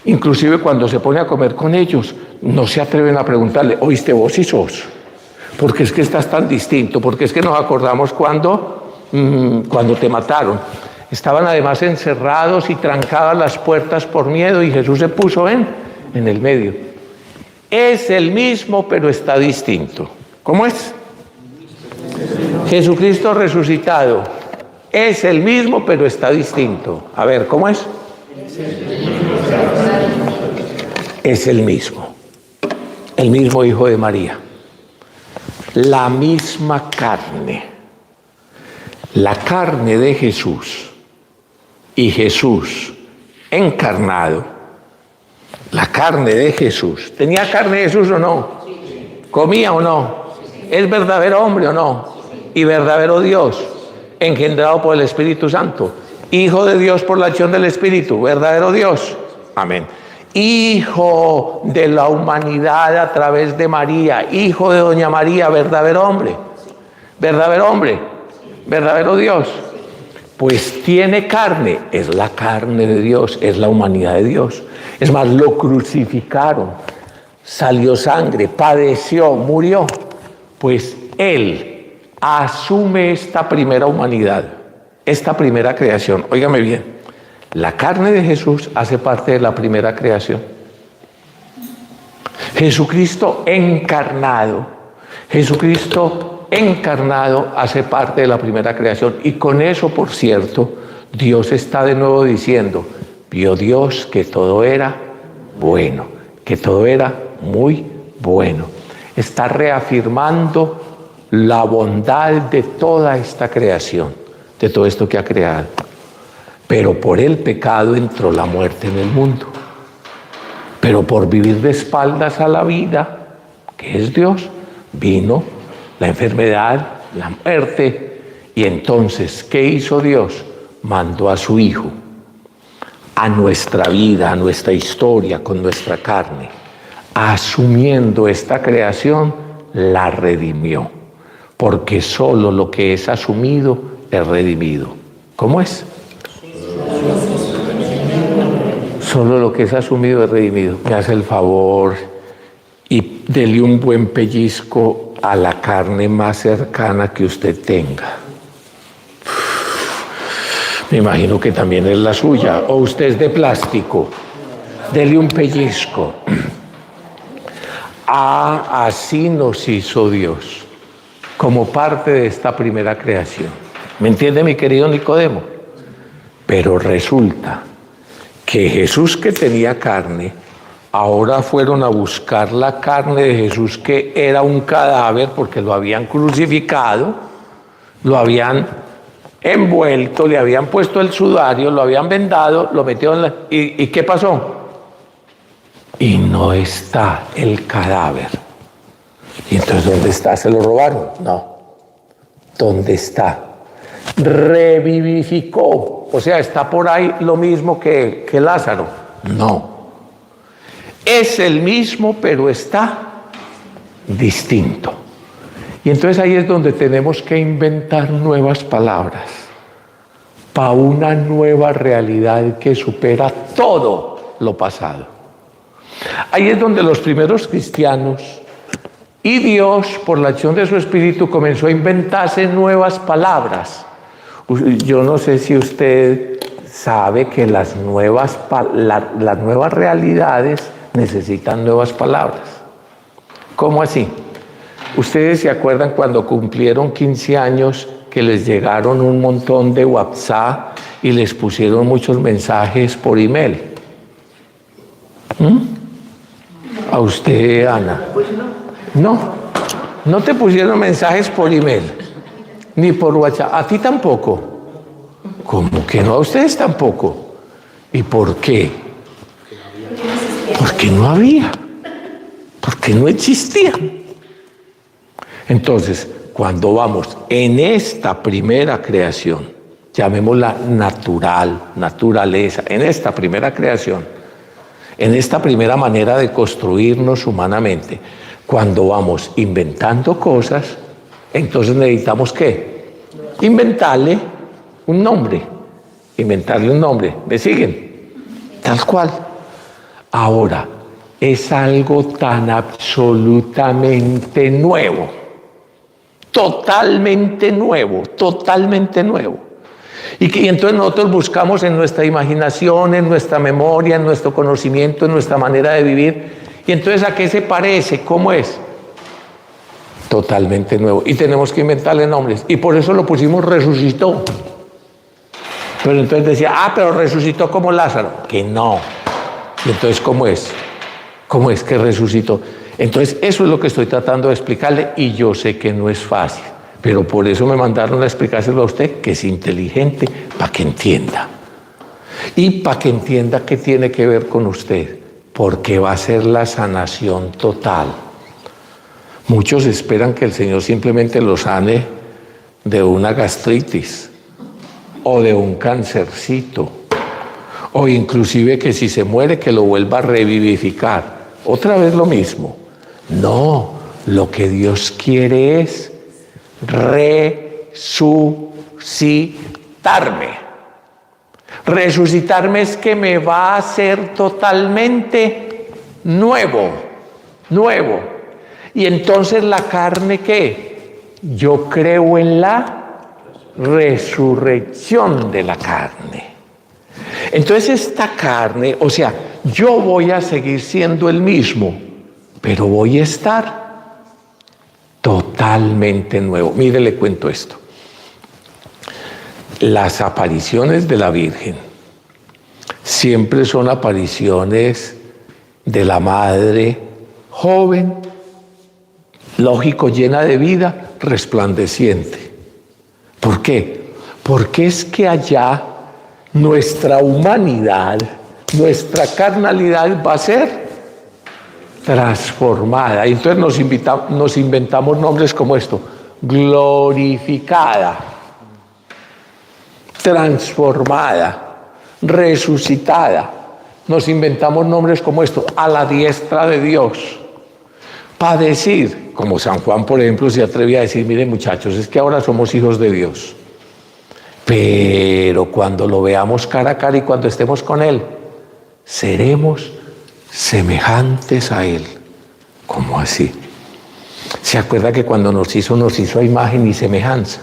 [SPEAKER 1] Inclusive cuando se pone a comer con ellos, no se atreven a preguntarle, oíste, vos y sos, porque es que estás tan distinto, porque es que nos acordamos cuando te mataron. Estaban además encerrados y trancadas las puertas por miedo y Jesús se puso en el medio. Es el mismo, pero está distinto. ¿Cómo es? Jesucristo resucitado. Es el mismo, pero está distinto. A ver, ¿cómo es? Es el mismo Hijo de María, la misma carne, la carne de Jesús y Jesús encarnado, la carne de Jesús. ¿Tenía carne Jesús o no? ¿Comía o no? ¿Es verdadero hombre o no? Y verdadero Dios, engendrado por el Espíritu Santo, Hijo de Dios por la acción del Espíritu, verdadero Dios. Amén. Hijo de la humanidad a través de María, hijo de doña María, verdadero hombre, verdadero Dios. Pues tiene carne, es la carne de Dios, es la humanidad de Dios. Es más, lo crucificaron, salió sangre, padeció, murió. Pues Él asume esta primera humanidad, esta primera creación. Óigame bien. La carne de Jesús hace parte de la primera creación. Jesucristo encarnado hace parte de la primera creación. Y con eso, por cierto, Dios está de nuevo diciendo, vio Dios que todo era bueno, que todo era muy bueno. Está reafirmando la bondad de toda esta creación, de todo esto que ha creado. Pero por el pecado entró la muerte en el mundo. Pero por vivir de espaldas a la vida, que es Dios, vino la enfermedad, la muerte. Y entonces, ¿qué hizo Dios? Mandó a su Hijo a nuestra vida, a nuestra historia, con nuestra carne. Asumiendo esta creación, la redimió. Porque solo lo que es asumido es redimido. ¿Cómo es? Solo lo que es asumido es redimido. Me hace el favor y dele un buen pellizco a la carne más cercana que usted tenga. Me imagino que también es la suya. O usted es de plástico. Dele un pellizco. Así nos hizo Dios, como parte de esta primera creación. ¿Me entiende, mi querido Nicodemo? Pero resulta que Jesús, que tenía carne, ahora fueron a buscar la carne de Jesús, que era un cadáver porque lo habían crucificado, lo habían envuelto, le habían puesto el sudario, lo habían vendado, lo metieron en ¿Y qué pasó? Y no está el cadáver. ¿Y entonces dónde está? ¿Se lo robaron? No. ¿Dónde está? Revivificó. O sea, ¿está por ahí lo mismo que Lázaro? No. Es el mismo, pero está distinto. Y entonces ahí es donde tenemos que inventar nuevas palabras para una nueva realidad que supera todo lo pasado. Ahí es donde los primeros cristianos y Dios, por la acción de su Espíritu, comenzó a inventarse nuevas palabras. Yo no sé si usted sabe que las nuevas realidades necesitan nuevas palabras. ¿Cómo así? ¿Ustedes se acuerdan cuando cumplieron 15 años que les llegaron un montón de WhatsApp y les pusieron muchos mensajes por email? ¿A usted, Ana? No te pusieron mensajes por email, ni por WhatsApp. ¿A ti tampoco? ¿Cómo que no? A ustedes tampoco. ¿Y por qué? Porque no había. Porque no existía. Entonces, cuando vamos en esta primera creación, llamémosla naturaleza, en esta primera creación, en esta primera manera de construirnos humanamente, cuando vamos inventando cosas, entonces necesitamos ¿qué? Inventarle un nombre. ¿Me siguen? Tal cual. Ahora, es algo tan absolutamente nuevo. Totalmente nuevo. Y entonces nosotros buscamos en nuestra imaginación, en nuestra memoria, en nuestro conocimiento, en nuestra manera de vivir. Y entonces, ¿a qué se parece? ¿Cómo es? Totalmente nuevo. Y tenemos que inventarle nombres. Y por eso lo pusimos resucitó. Pero entonces decía, pero resucitó como Lázaro. Que no. Y entonces, ¿cómo es? ¿Cómo es que resucitó? Entonces, eso es lo que estoy tratando de explicarle y yo sé que no es fácil, pero por eso me mandaron a explicárselo a usted, que es inteligente, para que entienda. Y para que entienda qué tiene que ver con usted, porque va a ser la sanación total. Muchos esperan que el Señor simplemente los sane de una gastritis o de un cancercito, o inclusive que si se muere que lo vuelva a revivificar. Otra vez lo mismo. No, lo que Dios quiere es resucitarme. Resucitarme es que me va a hacer totalmente nuevo. Y entonces la carne, ¿qué? Yo creo en la resurrección de la carne. Entonces esta carne, o sea, yo voy a seguir siendo el mismo, pero voy a estar totalmente nuevo. Mire, le cuento esto. Las apariciones de la Virgen siempre son apariciones de la madre joven, lógico, llena de vida, resplandeciente. ¿Por qué? Porque es que allá nuestra humanidad, nuestra carnalidad va a ser transformada. Y entonces nos inventamos nombres como esto: glorificada, transformada, resucitada. Nos inventamos nombres como esto: a la diestra de Dios. Para decir, como San Juan, por ejemplo, se atrevía a decir: miren, muchachos, es que ahora somos hijos de Dios. Pero cuando lo veamos cara a cara y cuando estemos con Él, seremos semejantes a Él. ¿Cómo así? ¿Se acuerda que cuando nos hizo a imagen y semejanza?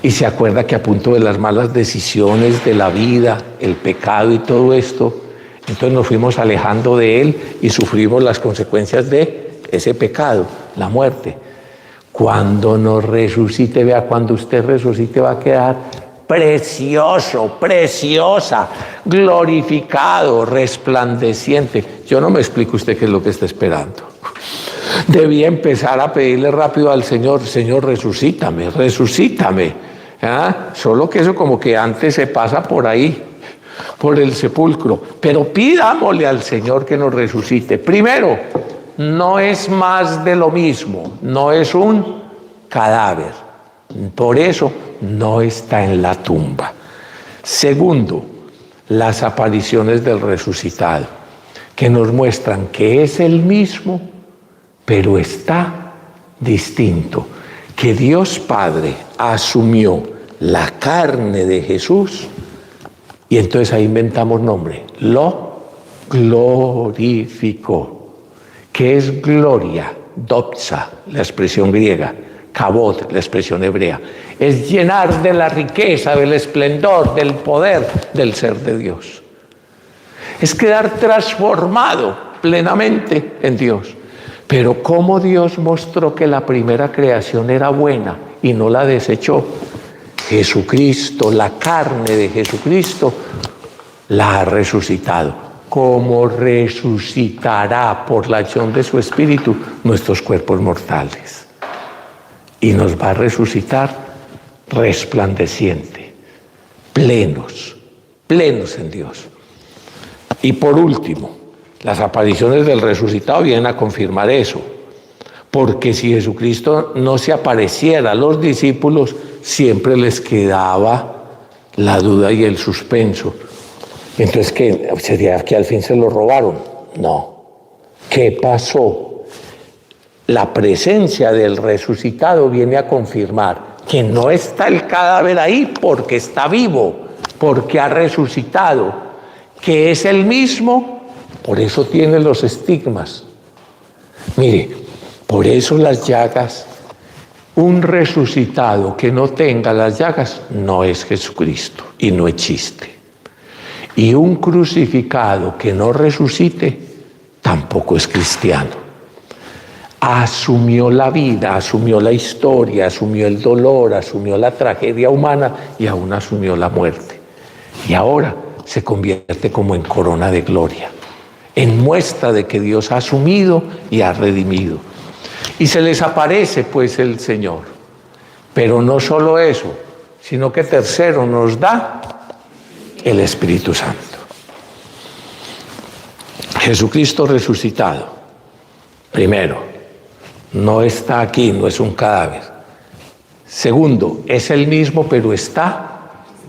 [SPEAKER 1] Y se acuerda que a punto de las malas decisiones de la vida, el pecado y todo esto, entonces nos fuimos alejando de Él y sufrimos las consecuencias de ese pecado, la muerte. Cuando nos resucite, vea, cuando usted resucite va a quedar precioso, preciosa, glorificado, resplandeciente. Yo no me explico usted qué es lo que está esperando. Debía empezar a pedirle rápido al Señor: Señor, resucítame, resucítame. Solo que eso como que antes se pasa por ahí, por el sepulcro. Pero pidámosle al Señor que nos resucite. Primero, no es más de lo mismo, no es un cadáver. Por eso no está en la tumba. Segundo, las apariciones del resucitado, que nos muestran que es el mismo, pero está distinto. Que Dios Padre asumió la carne de Jesús y entonces ahí inventamos nombre. Lo glorificó. ¿Qué es gloria? Doxa, la expresión griega. Kabod, la expresión hebrea. Es llenar de la riqueza, del esplendor, del poder del ser de Dios. Es quedar transformado plenamente en Dios. Pero ¿cómo Dios mostró que la primera creación era buena y no la desechó? Jesucristo, la carne de Jesucristo, la ha resucitado. ¿Cómo resucitará por la acción de su Espíritu nuestros cuerpos mortales? Y nos va a resucitar resplandeciente, plenos en Dios. Y por último, las apariciones del resucitado vienen a confirmar eso, porque si Jesucristo no se apareciera a los discípulos, siempre les quedaba la duda y el suspenso. Entonces, ¿qué? ¿Sería que al fin se lo robaron? No. ¿Qué pasó? La presencia del resucitado viene a confirmar que no está el cadáver ahí porque está vivo, porque ha resucitado, que es el mismo, por eso tiene los estigmas. Mire, por eso las llagas, un resucitado que no tenga las llagas no es Jesucristo y no existe. Y un crucificado que no resucite tampoco es cristiano. Asumió la vida, asumió la historia, asumió el dolor, asumió la tragedia humana y aún asumió la muerte. Y ahora se convierte como en corona de gloria, en muestra de que Dios ha asumido y ha redimido. Y se les aparece pues el Señor. Pero no solo eso, sino que tercero nos da el Espíritu Santo. Jesucristo resucitado, primero, no está aquí, no es un cadáver. Segundo, es el mismo, pero está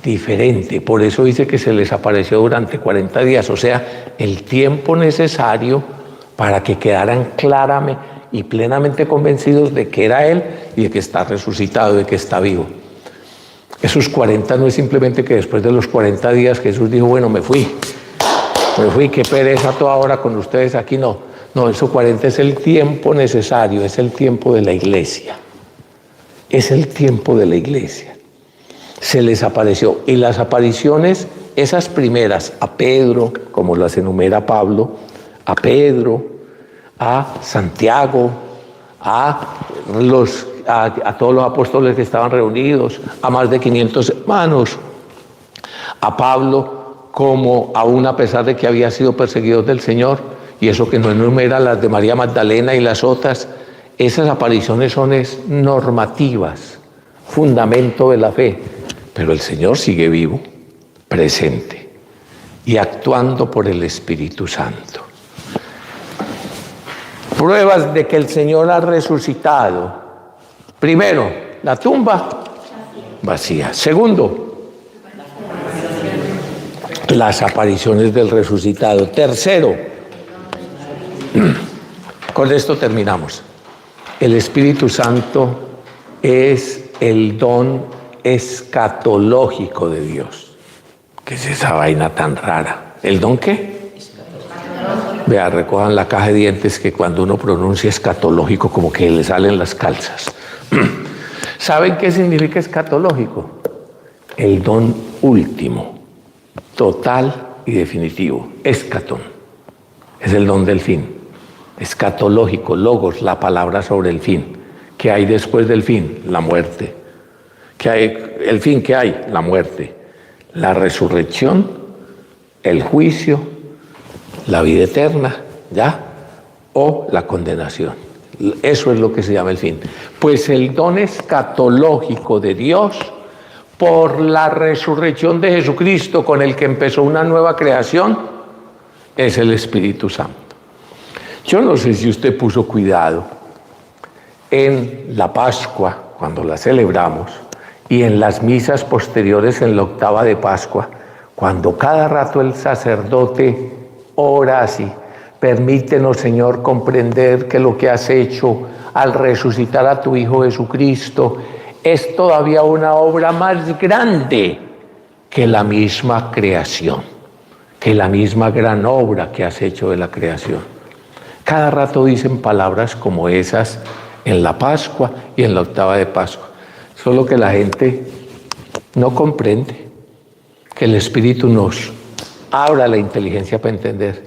[SPEAKER 1] diferente. Por eso dice que se les apareció durante 40 días, o sea, el tiempo necesario para que quedaran claramente y plenamente convencidos de que era Él y de que está resucitado, de que está vivo. Esos 40 no es simplemente que después de los 40 días Jesús dijo, bueno, me fui, qué pereza toda hora con ustedes aquí, no. No, esos 40 es el tiempo necesario, es el tiempo de la iglesia. Es el tiempo de la iglesia. Se les apareció. Y las apariciones, esas primeras, a Pedro, como las enumera Pablo, a Pedro, a Santiago, a todos los apóstoles que estaban reunidos, a más de 500 hermanos, a Pablo, como aún a pesar de que había sido perseguido del Señor, y eso que no enumera las de María Magdalena y las otras, esas apariciones son normativas, fundamento de la fe. Pero el Señor sigue vivo, presente y actuando por el Espíritu Santo. Pruebas de que el Señor ha resucitado. Primero, la tumba vacía. Segundo, las apariciones del resucitado. Tercero, con esto terminamos. El Espíritu Santo es el don escatológico de Dios. ¿Qué es esa vaina tan rara? ¿El don qué? Vea, recojan la caja de dientes que cuando uno pronuncia escatológico como que le salen las calzas. ¿Saben qué significa escatológico? El don último, total y definitivo. Escatón. Es el don del fin. Escatológico, logos, la palabra sobre el fin. ¿Qué hay después del fin? La muerte. ¿Qué hay? El fin, ¿qué hay? La muerte. La resurrección, el juicio, la vida eterna, ¿ya? O la condenación. Eso es lo que se llama el fin. Pues el don escatológico de Dios, por la resurrección de Jesucristo, con el que empezó una nueva creación, es el Espíritu Santo. Yo no sé si usted puso cuidado en la Pascua, cuando la celebramos, y en las misas posteriores en la octava de Pascua, cuando cada rato el sacerdote ora así: permítenos, Señor, comprender que lo que has hecho al resucitar a tu Hijo Jesucristo es todavía una obra más grande que la misma creación, que la misma gran obra que has hecho de la creación. Cada rato dicen palabras como esas en la Pascua y en la octava de Pascua, solo que la gente no comprende, que el Espíritu nos abra la inteligencia para entender.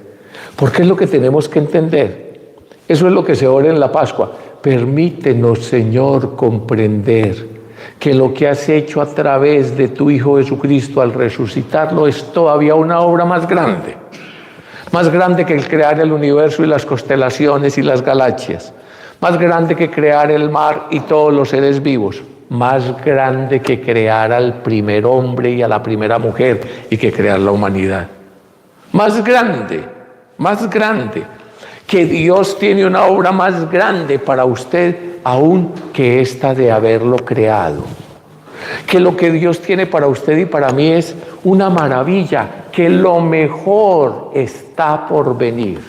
[SPEAKER 1] Porque es lo que tenemos que entender. Eso es lo que se ora en la Pascua. Permítenos, Señor, comprender que lo que has hecho a través de tu Hijo Jesucristo al resucitarlo es todavía una obra más grande que el crear el universo y las constelaciones y las galaxias, más grande que crear el mar y todos los seres vivos, más grande que crear al primer hombre y a la primera mujer y que crear la humanidad. Más grande, que Dios tiene una obra más grande para usted aún que esta de haberlo creado. Que lo que Dios tiene para usted y para mí es una maravilla, que lo mejor está por venir.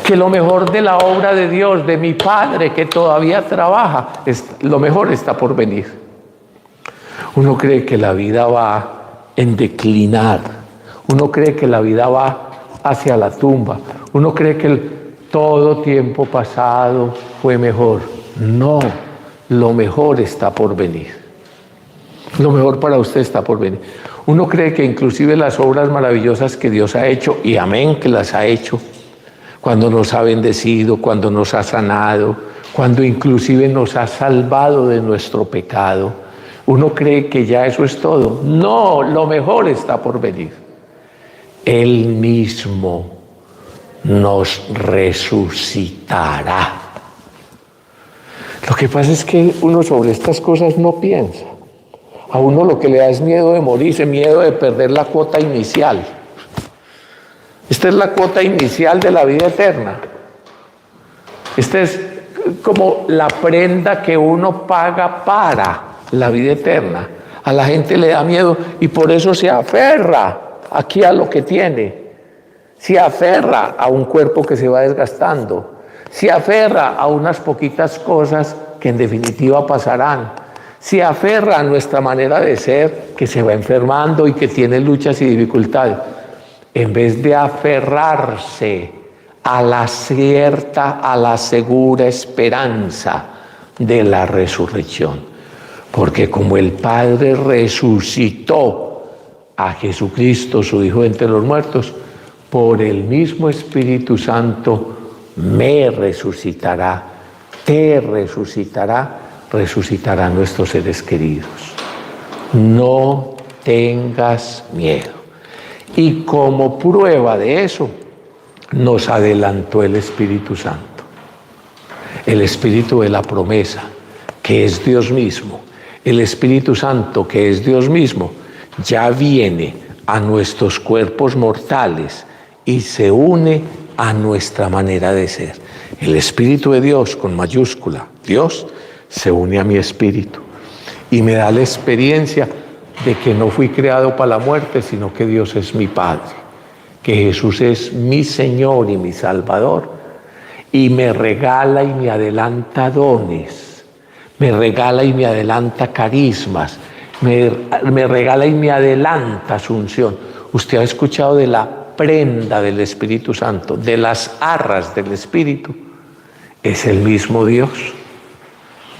[SPEAKER 1] Que lo mejor de la obra de Dios, de mi Padre que todavía trabaja, lo mejor está por venir. Uno cree que la vida va en declinar, uno cree que la vida va hacia la tumba, uno cree que todo tiempo pasado fue mejor. No, lo mejor está por venir. Lo mejor para usted está por venir. Uno cree que inclusive las obras maravillosas que Dios ha hecho, y amén que las ha hecho, cuando nos ha bendecido, cuando nos ha sanado, cuando inclusive nos ha salvado de nuestro pecado, uno cree que ya eso es todo. No, lo mejor está por venir. Él mismo nos resucitará. Lo que pasa es que uno sobre estas cosas no piensa. A uno lo que le da es miedo de morirse, miedo de perder la cuota inicial. Esta es la cuota inicial de la vida eterna. Esta es como la prenda que uno paga para la vida eterna. A la gente le da miedo y por eso se aferra aquí a lo que tiene. Se aferra a un cuerpo que se va desgastando. Se aferra a unas poquitas cosas que en definitiva pasarán. Se aferra a nuestra manera de ser que se va enfermando y que tiene luchas y dificultades. En vez de aferrarse a la cierta, a la segura esperanza de la resurrección. Porque como el Padre resucitó a Jesucristo, su Hijo entre los muertos, por el mismo Espíritu Santo me resucitará, te resucitará, resucitará a nuestros seres queridos. No tengas miedo. Y como prueba de eso, nos adelantó el Espíritu Santo. El Espíritu de la promesa, que es Dios mismo. El Espíritu Santo, que es Dios mismo, ya viene a nuestros cuerpos mortales y se une a nuestra manera de ser. El Espíritu de Dios, con mayúscula, Dios, se une a mi espíritu y me da la experiencia de que no fui creado para la muerte, sino que Dios es mi Padre, que Jesús es mi Señor y mi Salvador, y me regala y me adelanta dones, me regala y me adelanta carismas, me regala y me adelanta su unción. Usted ha escuchado de la prenda del Espíritu Santo, de las arras del Espíritu. Es el mismo Dios,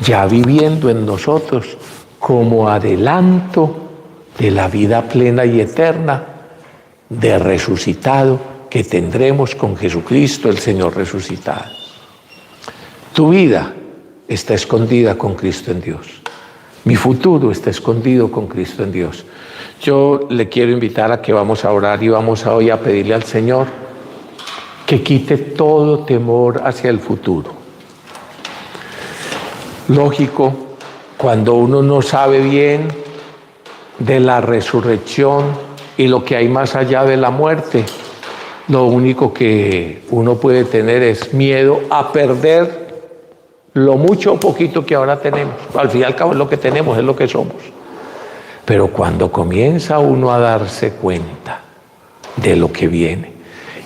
[SPEAKER 1] ya viviendo en nosotros como adelanto de la vida plena y eterna de resucitado que tendremos con Jesucristo el Señor resucitado. Tu vida está escondida con Cristo en Dios. Mi futuro está escondido con Cristo en Dios. Yo le quiero invitar a que vamos a orar y vamos hoy a pedirle al Señor que quite todo temor hacia el futuro. Lógico, cuando uno no sabe bien de la resurrección y lo que hay más allá de la muerte, lo único que uno puede tener es miedo a perder lo mucho o poquito que ahora tenemos. Al fin y al cabo es lo que tenemos, es lo que somos. Pero cuando comienza uno a darse cuenta de lo que viene.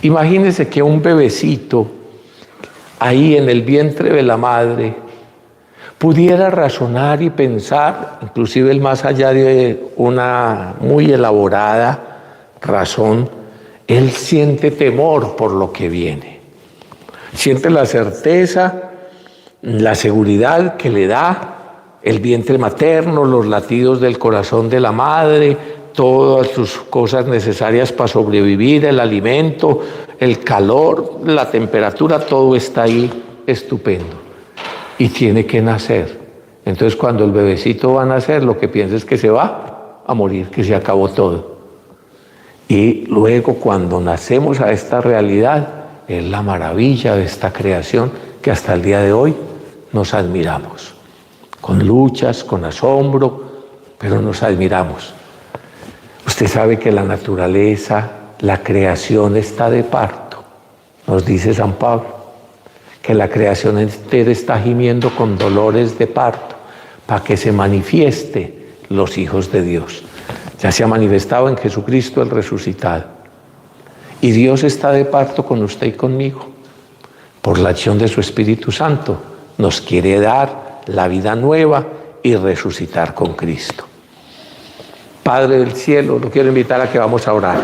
[SPEAKER 1] Imagínense que un bebecito ahí en el vientre de la madre pudiera razonar y pensar, inclusive el más allá de una muy elaborada razón, él siente temor por lo que viene. Siente la certeza, la seguridad que le da el vientre materno, los latidos del corazón de la madre, todas sus cosas necesarias para sobrevivir, el alimento, el calor, la temperatura, todo está ahí estupendo. Y tiene que nacer. Entonces cuando el bebecito va a nacer, lo que piensa es que se va a morir, que se acabó todo. Y luego cuando nacemos a esta realidad, es la maravilla de esta creación que hasta el día de hoy nos admiramos. Con luchas, con asombro, pero nos admiramos. Usted sabe que la naturaleza, la creación está de parto, nos dice San Pablo, que la creación entera está gimiendo con dolores de parto para que se manifieste los hijos de Dios. Ya se ha manifestado en Jesucristo el resucitado. Y Dios está de parto con usted y conmigo. Por la acción de su Espíritu Santo nos quiere dar la vida nueva y resucitar con Cristo. Padre del cielo, lo quiero invitar a que vamos a orar.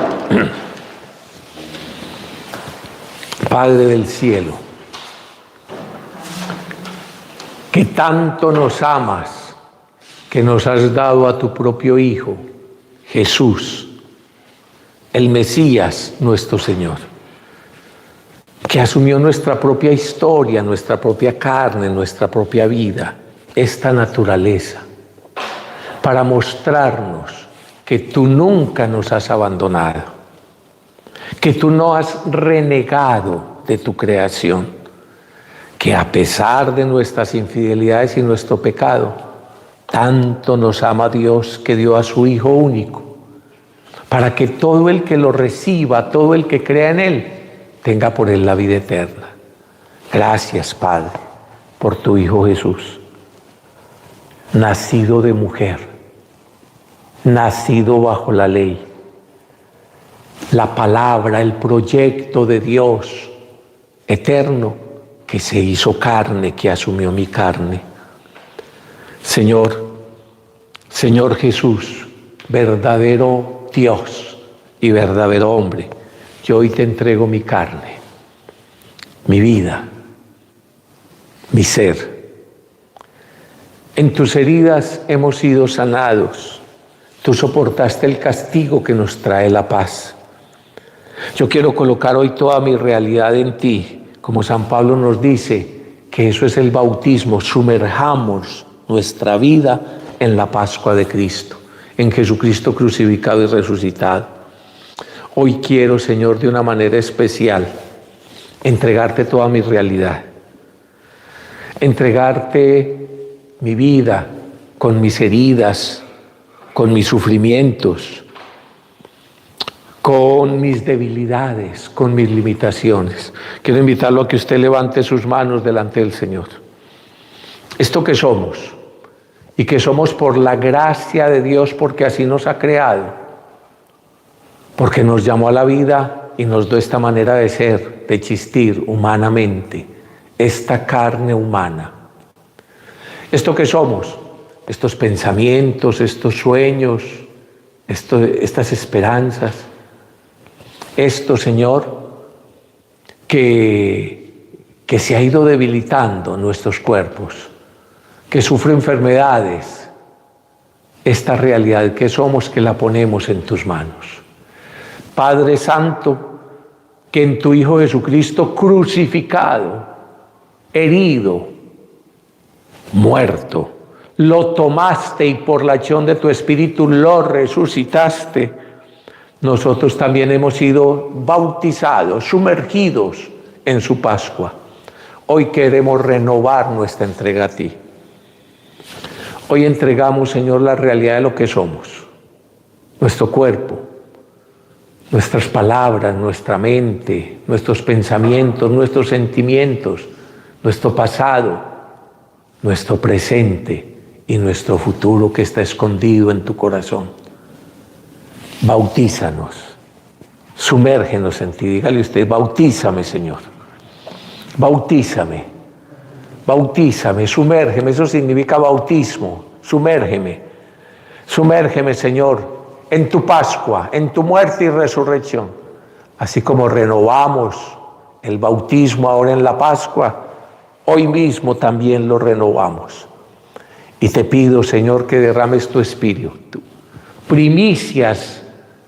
[SPEAKER 1] Padre del cielo, que tanto nos amas, que nos has dado a tu propio Hijo, Jesús, el Mesías, nuestro Señor, que asumió nuestra propia historia, nuestra propia carne, nuestra propia vida, esta naturaleza, para mostrarnos que tú nunca nos has abandonado, que tú no has renegado de tu creación, que a pesar de nuestras infidelidades y nuestro pecado, tanto nos ama Dios que dio a su Hijo único, para que todo el que lo reciba, todo el que crea en Él, tenga por Él la vida eterna. Gracias, Padre, por tu Hijo Jesús, nacido de mujer, nacido bajo la ley, la palabra, el proyecto de Dios eterno que se hizo carne, que asumió mi carne. Señor, Señor Jesús, verdadero Dios y verdadero hombre, yo hoy te entrego mi carne, mi vida, mi ser. En tus heridas hemos sido sanados. Tú soportaste el castigo que nos trae la paz. Yo quiero colocar hoy toda mi realidad en ti, como San Pablo nos dice, que eso es el bautismo. Sumerjamos nuestra vida en la Pascua de Cristo, en Jesucristo crucificado y resucitado. Hoy quiero, Señor, de una manera especial, entregarte toda mi realidad, entregarte mi vida con mis heridas, con mis sufrimientos, con mis debilidades, con mis limitaciones. Quiero invitarlo a que usted levante sus manos delante del Señor. Esto que somos, y que somos por la gracia de Dios, porque así nos ha creado, porque nos llamó a la vida y nos dio esta manera de ser, de existir humanamente, esta carne humana. Esto que somos, estos pensamientos, estos sueños, estas esperanzas, esto, Señor, que se ha ido debilitando nuestros cuerpos, que sufre enfermedades, esta realidad que somos, que la ponemos en tus manos. Padre Santo, que en tu Hijo Jesucristo crucificado, herido, muerto, lo tomaste y por la acción de tu Espíritu lo resucitaste, nosotros también hemos sido bautizados, sumergidos en su Pascua. Hoy queremos renovar nuestra entrega a ti. Hoy entregamos, Señor, la realidad de lo que somos, nuestro cuerpo, nuestras palabras, nuestra mente, nuestros pensamientos, nuestros sentimientos, nuestro pasado, nuestro presente y nuestro futuro que está escondido en tu corazón. Bautízanos, sumérgenos en ti. Dígale usted, bautízame, Señor. Bautízame, bautízame, sumérgeme. Eso significa bautismo, sumérgeme. Sumérgeme, Señor, en tu Pascua, en tu muerte y resurrección. Así como renovamos el bautismo ahora en la Pascua, hoy mismo también lo renovamos. Y te pido, Señor, que derrames tu Espíritu, primicias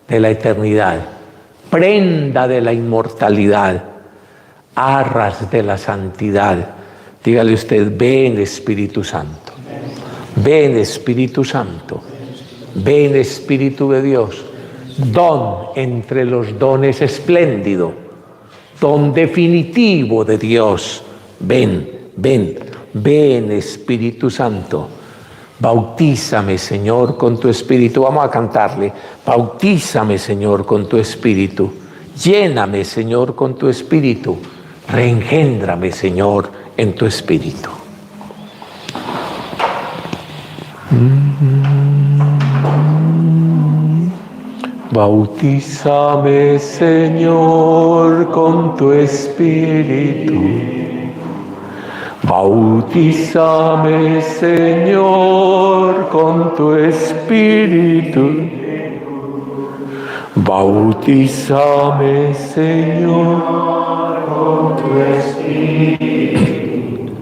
[SPEAKER 1] de la eternidad, prenda de la inmortalidad, arras de la santidad. Dígale usted, ven Espíritu Santo, ven Espíritu Santo, ven Espíritu de Dios, don entre los dones espléndido, don definitivo de Dios. Ven, ven, ven Espíritu Santo. Bautízame, Señor, con tu Espíritu. Vamos a cantarle. Bautízame, Señor, con tu Espíritu. Lléname, Señor, con tu Espíritu. Reengéndrame, Señor, en tu Espíritu. Bautízame, Señor, con tu Espíritu. Bautízame, Señor, con tu Espíritu. Bautízame, Señor, con tu Espíritu.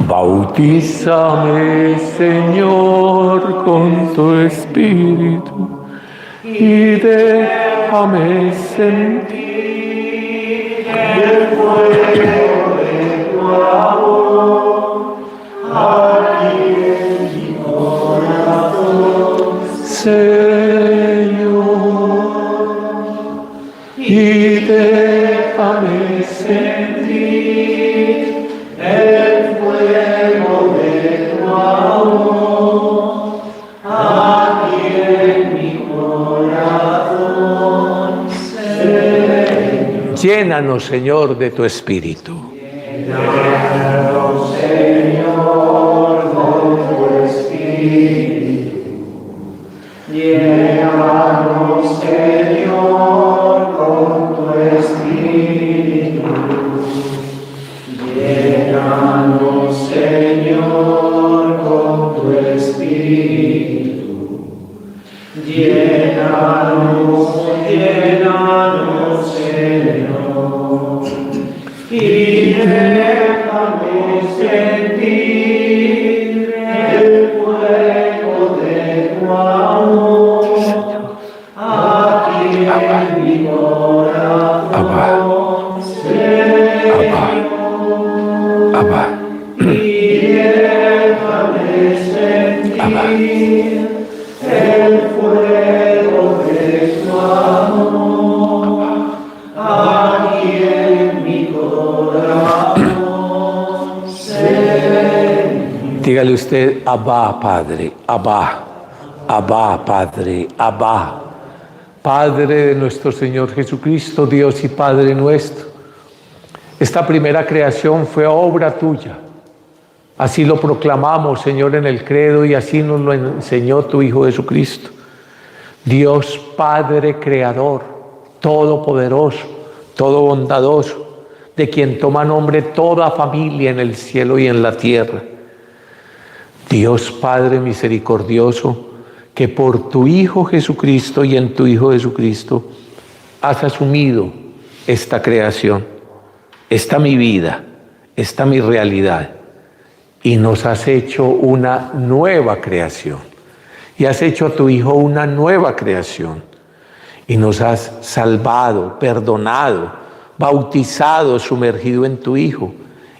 [SPEAKER 1] Bautízame, Señor, con tu Espíritu. Y déjame sentir el fuego de tu amor aquí en mi corazón, Señor. Y déjame sentir el fuego de tu amor aquí en mi corazón, Señor. Llénanos, Señor, de tu Espíritu. Llénanos, Señor, con tu Espíritu. Llénanos, Señor, con tu Espíritu. Llénanos, Señor, con tu Espíritu. Llénanos, llénanos, Señor. Y déjame sentir el fuego de tu amor aquí en mi corazón, Señor. Y déjame sentir el fuego de tu amor aquí en mi corazón, Señor. Dígale usted, Abba, Padre, Abba, Abba, Padre, Abba. Padre de nuestro Señor Jesucristo, Dios y Padre nuestro. Esta primera creación fue obra tuya. Así lo proclamamos, Señor, en el credo y así nos lo enseñó tu Hijo Jesucristo. Dios Padre Creador, Todopoderoso, todo bondadoso, de quien toma nombre toda familia en el cielo y en la tierra. Dios Padre misericordioso, que por tu Hijo Jesucristo y en tu Hijo Jesucristo has asumido esta creación, esta mi vida, esta mi realidad, y nos has hecho una nueva creación, y has hecho a tu Hijo una nueva creación, y nos has salvado, perdonado, bautizado, sumergido en tu Hijo,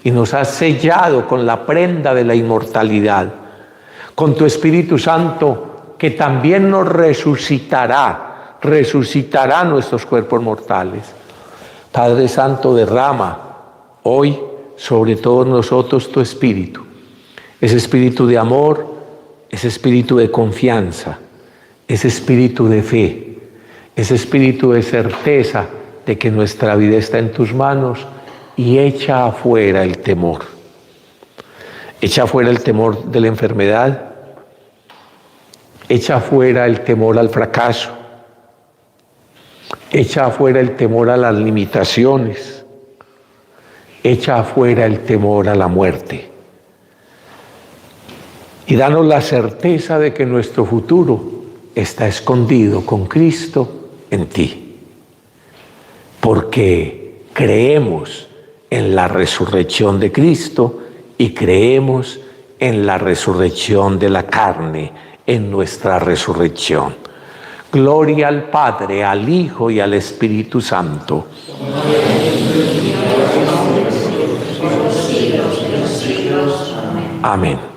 [SPEAKER 1] y nos has sellado con la prenda de la inmortalidad, con tu Espíritu Santo, que también nos resucitará nuestros cuerpos mortales. Padre Santo, derrama hoy sobre todos nosotros tu Espíritu, ese Espíritu de amor, ese Espíritu de confianza, ese Espíritu de fe, ese espíritu de certeza de que nuestra vida está en tus manos y echa afuera el temor. Echa afuera el temor de la enfermedad, echa afuera el temor al fracaso, echa afuera el temor a las limitaciones, echa afuera el temor a la muerte. Y danos la certeza de que nuestro futuro está escondido con Cristo en ti. Porque creemos en la resurrección de Cristo y creemos en la resurrección de la carne, en nuestra resurrección. Gloria al Padre, al Hijo y al Espíritu Santo. Amén.